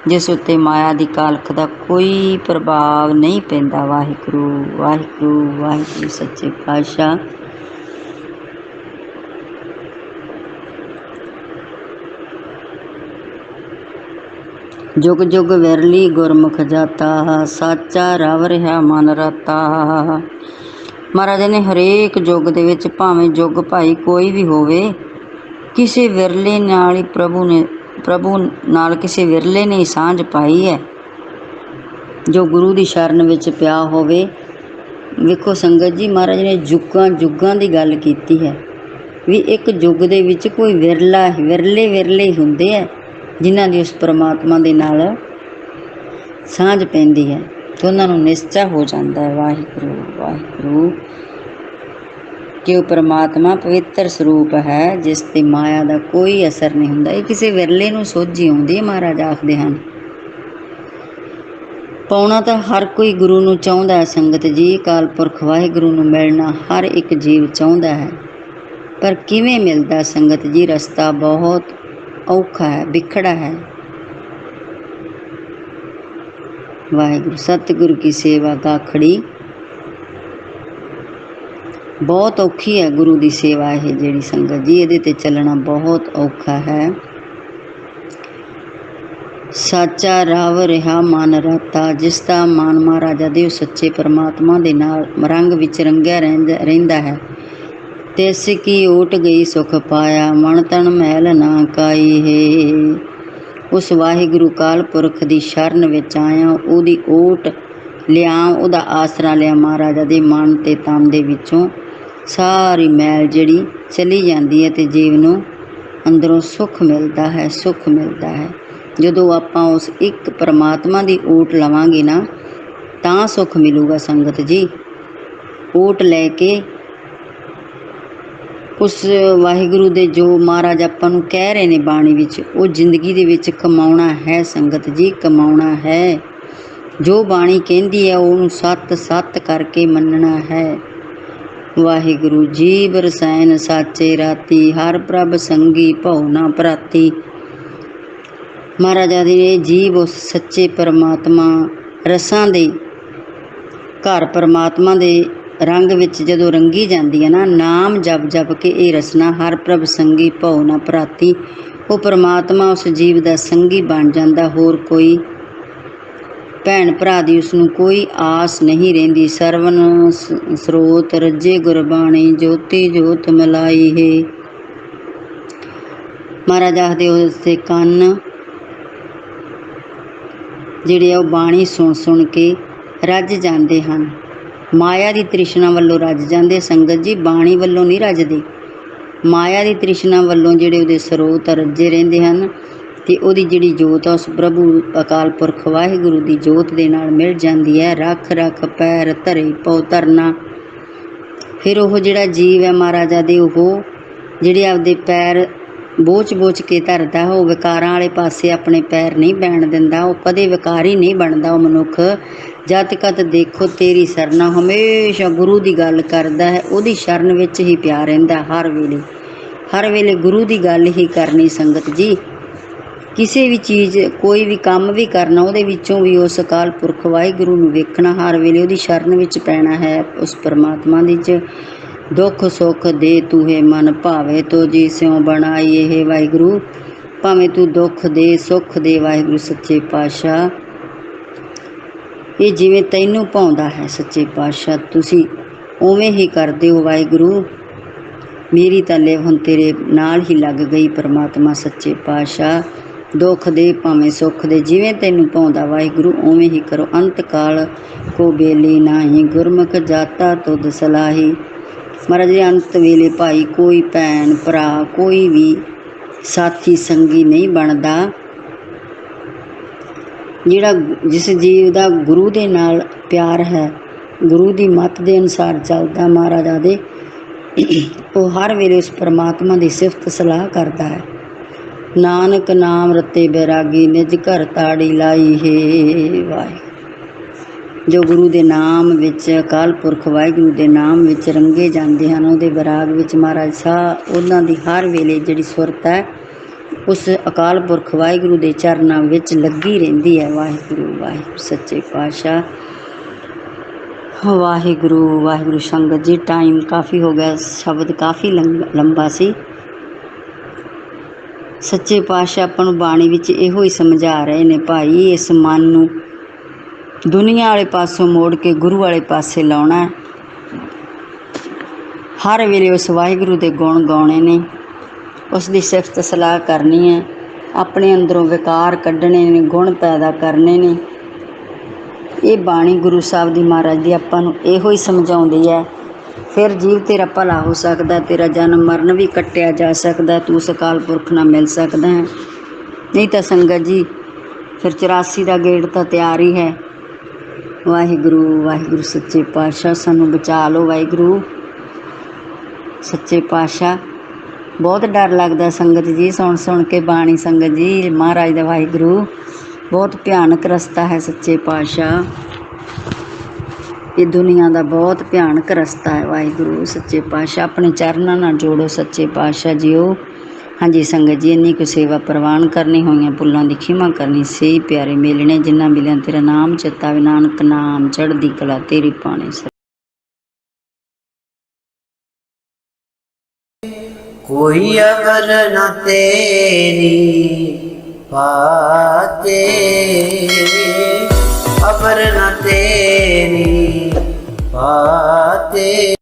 Speaker 1: ਜਿਸ ਉੱਤੇ ਮਾਇਆ ਦੀ ਕਾਲਖ ਦਾ ਕੋਈ ਪ੍ਰਭਾਵ ਨਹੀਂ ਪੈਂਦਾ। ਵਾਹਿਗੁਰੂ ਵਾਹਿਗੁਰੂ ਵਾਹਿਗੁਰੂ ਸੱਚੇ ਪਾਤਸ਼ਾਹ। ਜੁਗ ਜੁਗ ਵਿਰਲੀ ਗੁਰਮੁਖ ਜਾਤਾ, ਸਾਚਾ ਰਵ ਰਿਹਾ ਮਨ ਰਾਤਾ। ਮਹਾਰਾਜ ਨੇ ਹਰੇਕ ਯੁੱਗ ਦੇ ਵਿੱਚ, ਭਾਵੇਂ ਯੁੱਗ ਭਾਈ ਕੋਈ ਵੀ ਹੋਵੇ, ਕਿਸੇ ਵਿਰਲੇ ਨਾਲ ਹੀ ਪ੍ਰਭੂ ਨਾਲ ਕਿਸੇ ਵਿਰਲੇ ਨੇ ਸਾਂਝ ਪਾਈ ਹੈ ਜੋ ਗੁਰੂ ਦੀ ਸ਼ਰਨ ਵਿੱਚ ਪਿਆ ਹੋਵੇ। ਵੇਖੋ ਸੰਗਤ ਜੀ, ਮਹਾਰਾਜ ਨੇ ਯੁੱਗਾਂ ਦੀ ਗੱਲ ਕੀਤੀ ਹੈ ਵੀ ਇੱਕ ਯੁੱਗ ਦੇ ਵਿੱਚ ਕੋਈ ਵਿਰਲੇ ਹੁੰਦੇ ਹੈ ਜਿਨ੍ਹਾਂ ਦੀ ਉਸ ਪਰਮਾਤਮਾ ਦੇ ਨਾਲ ਸਾਂਝ ਪੈਂਦੀ ਹੈ ਅਤੇ ਉਹਨਾਂ ਨੂੰ ਨਿਸ਼ਚਾ ਹੋ ਜਾਂਦਾ ਹੈ। ਵਾਹਿਗੁਰੂ ਵਾਹਿਗੁਰੂ ਕਿ ਉਹ ਪਰਮਾਤਮਾ ਪਵਿੱਤਰ ਸਰੂਪ ਹੈ, ਜਿਸ 'ਤੇ ਮਾਇਆ ਦਾ ਕੋਈ ਅਸਰ ਨਹੀਂ ਹੁੰਦਾ। ਇਹ ਕਿਸੇ ਵਿਰਲੇ ਨੂੰ ਸੋਝੀ ਆਉਂਦੀ ਹੈ। ਮਹਾਰਾਜ ਆਖਦੇ ਹਨ ਪਾਉਣਾ ਤਾਂ ਹਰ ਕੋਈ ਗੁਰੂ ਨੂੰ ਚਾਹੁੰਦਾ ਹੈ ਸੰਗਤ ਜੀ। ਅਕਾਲ ਪੁਰਖ ਵਾਹਿਗੁਰੂ ਨੂੰ ਮਿਲਣਾ ਹਰ ਇੱਕ ਜੀਵ ਚਾਹੁੰਦਾ ਹੈ, ਪਰ ਕਿਵੇਂ ਮਿਲਦਾ ਸੰਗਤ ਜੀ? ਰਸਤਾ ਬਹੁਤ ਔਖਾ ਹੈ, ਵਿਖੜਾ ਹੈ। ਵਾਹਿਗੁਰੂ ਸਤਿਗੁਰੂ ਕੀ ਸੇਵਾ ਗਾਖੜੀ ਬਹੁਤ ਔਖੀ ਹੈ। ਗੁਰੂ ਦੀ ਸੇਵਾ ਇਹ ਜਿਹੜੀ ਸੰਗਤ ਜੀ, ਇਹਦੇ 'ਤੇ ਚੱਲਣਾ ਬਹੁਤ ਔਖਾ ਹੈ। ਸਾਚਾ ਰਵ ਰਿਹਾ ਮਨ ਰਾਤਾ, ਜਿਸ ਦਾ ਮਨ ਮਹਾਰਾਜਾ ਦੇ ਉਸ ਸੱਚੇ ਪਰਮਾਤਮਾ ਦੇ ਨਾਲ ਰੰਗ ਵਿੱਚ ਰੰਗਿਆ ਰਹਿੰਦਾ ਹੈ। ਤਿਸ ਕੀ ਓਟ ਗਈ ਸੁਖ ਪਾਇਆ, ਮਨ ਤਨ ਮੈਲ ਨਾ ਕਾਈ ਹੈ। ਉਸ ਵਾਹਿਗੁਰੂ ਕਾਲ ਪੁਰਖ ਦੀ ਸ਼ਰਨ ਵਿੱਚ ਆਇਆ, ਉਹਦੀ ਓਟ ਲਿਆ, ਉਹਦਾ ਆਸਰਾ ਲਿਆ ਮਹਾਰਾਜਾ ਦੇ ਮਨ ਤੇ ਤਨ ਦੇ ਵਿੱਚੋਂ, सारी मैल जिहड़ी चली जाती है तो जीव नूं अंदरों सुख मिलता है, सुख मिलता है। जदों आपां उस एक परमात्मा की ओट लवांगे ना तां सुख मिलूगा संगत जी। ओट लैके उस वाहिगुरू दे जो महाराज आपां नूं कह रहे ने बाणी विच वो जिंदगी दे विच कमाउणा है संगत जी, कमाउणा है। जो बाणी कहंदी है उहनूं सत सत करके मन्नना है। वाहिगुरू जीव रसैन साचे राती, हर प्रभ संगी भौ ना भराती। महाराजा दे जीव उस सच्चे परमात्मा रसां दे घर परमात्मा दे रंग विच जदों रंगी जाती है ना, नाम जप जप के ये रसना हर प्रभ संगी भौ ना भराती। वो परमात्मा उस जीव का संगी बन जाता, होर कोई भैन भरा दी उसनूं कोई आस नहीं रहिंदी। सरवण स्रोत रजे गुरबाणी, ज्योति जोत मिलाई है। महाराज आखदे उसदे कंन जिहड़े वो बाणी सुन सुन के रज जाते हैं। माया की तृष्णा वालों रज जाते संगत जी, बाणी वालों नहीं रजते। माया की तृष्णा वालों जिहड़े उहदे स्रोत रजे रहिंदे हन ते उहदी जिहड़ी जोत उस प्रभु अकाल पुरख वाहिगुरू की जोत दे नाल मिल जाती है। रख रख पैर धरे पौ धरना। फिर वह जिहड़ा जीव है महाराजा दे वो जिहड़े आपदे पैर बोच बोच के धरदा, वो विकारां वाले पासे अपने पैर नहीं बैण दिंदा। वो कदे विकारी नहीं बनता। वो मनुख जद कद देखो तेरी सरना, हमेशा गुरु की गल करदा है, उहदी शरण विच ही प्यार रहिंदा। हर वेले गुरु की गल ही करनी संगत जी। किसी भी चीज़ कोई भी काम भी करना उहदे विचों भी उस अकाल पुरख वाहिगुरू नूं वेखना, हर वेले उहदी शरण विच पैना है। उस परमात्मा दी च दुख सुख दे तूहे मन भावे, तो जी स्यों बनाई ये वाहिगुरू। भावें तू दुख दे सुख दे वाहिगुरू सच्चे पातशाह, ये जिवें तैनूं भाउंदा है सच्चे पातशाह, तुसीं उवें ही करदे हो वाहिगुरू। मेरी तां लिव हुण तेरे नाल ही लग गई परमात्मा सच्चे पातशाह। दुख दे भावें सुख दे, जिवें तैनूं भाउंदा वाहिगुरू उवें ही करो। अंत काल को बेली नाही, गुरमुख जाता तुद सलाही। महाराज जी अंत वेले भाई कोई भैन भरा कोई भी साथी संगी नहीं बनता। जिहड़ा जिस जीव का गुरु दे नाल प्यार है, गुरु की मत के अनुसार चलता महाराजा दे, वो हर वेले उस परमात्मा की सिफत सलाह करता है। नानक नाम रते बैरागी, निज घर ताड़ी लाई है। वाहिगुरू जो गुरु के नाम विच अकाल पुरख वाहिगुरू के नाम विच रंगे जाते हैं, उहदे विराग विच महाराज साह उन्हां दी हर वेले जिहड़ी सुरत है उस अकाल पुरख वाहिगुरू के चरणों विच लगी रहिंदी है। वाहिगुरू वाहिगुरू सच्चे पातशाह। वाहिगुरू वाहिगुरू। संगत जी टाइम काफ़ी हो गया, शब्द काफ़ी लंबा सी। सच्चे पातशाह आपां नूं बाणी विच इहो ही समझा रहे ने, भाई इस मन नूं दुनिया वाले पासों मोड़ के गुरु वाले पासे लाउणा है। हर वेले उस वाहिगुरू के गुण गाने ने, उसकी सिफत सलाह करनी है, अपने अंदरों विकार कढ़ने ने, गुण पैदा करने ने। ये बाणी गुरु साहब की महाराज की आपां नूं इहो ही समझाउंदी है। फिर जीव तेरा भला हो सकता, तेरा जन्म मरण भी कट्टिया जा सकता, तू उस अकाल पुरख नाल मिल सकदा है। नहीं तो संगत जी फिर 84 का गेट तो तैयार ही है। वाहिगुरू वाहिगुरू सच्चे पातशाह सानू बचा लो। वाहिगुरू सच्चे पातशाह बहुत डर लगता संगत जी सुन सुन के बाणी। संगत जी महाराज दा वाहिगुरू बहुत भयानक रस्ता है सच्चे पातशाह, ये दुनिया का बहुत भयानक रस्ता है। वाहिगुरू सच्चे पातशाह अपने चरणों नाल जोड़ो सच्चे पातशाह जीओ। हाँ जी संगत जी इन्नी को सेवा प्रवान करनी हुई, भुलों की खिमा करनी, सही प्यारे मिलने जिन्ना मिलिया तेरा नाम चेता वे नानक नाम चढ़दी कला तेरी पाने।
Speaker 2: कोई अगर न तेरी बाते, अबर न तेरी बाते।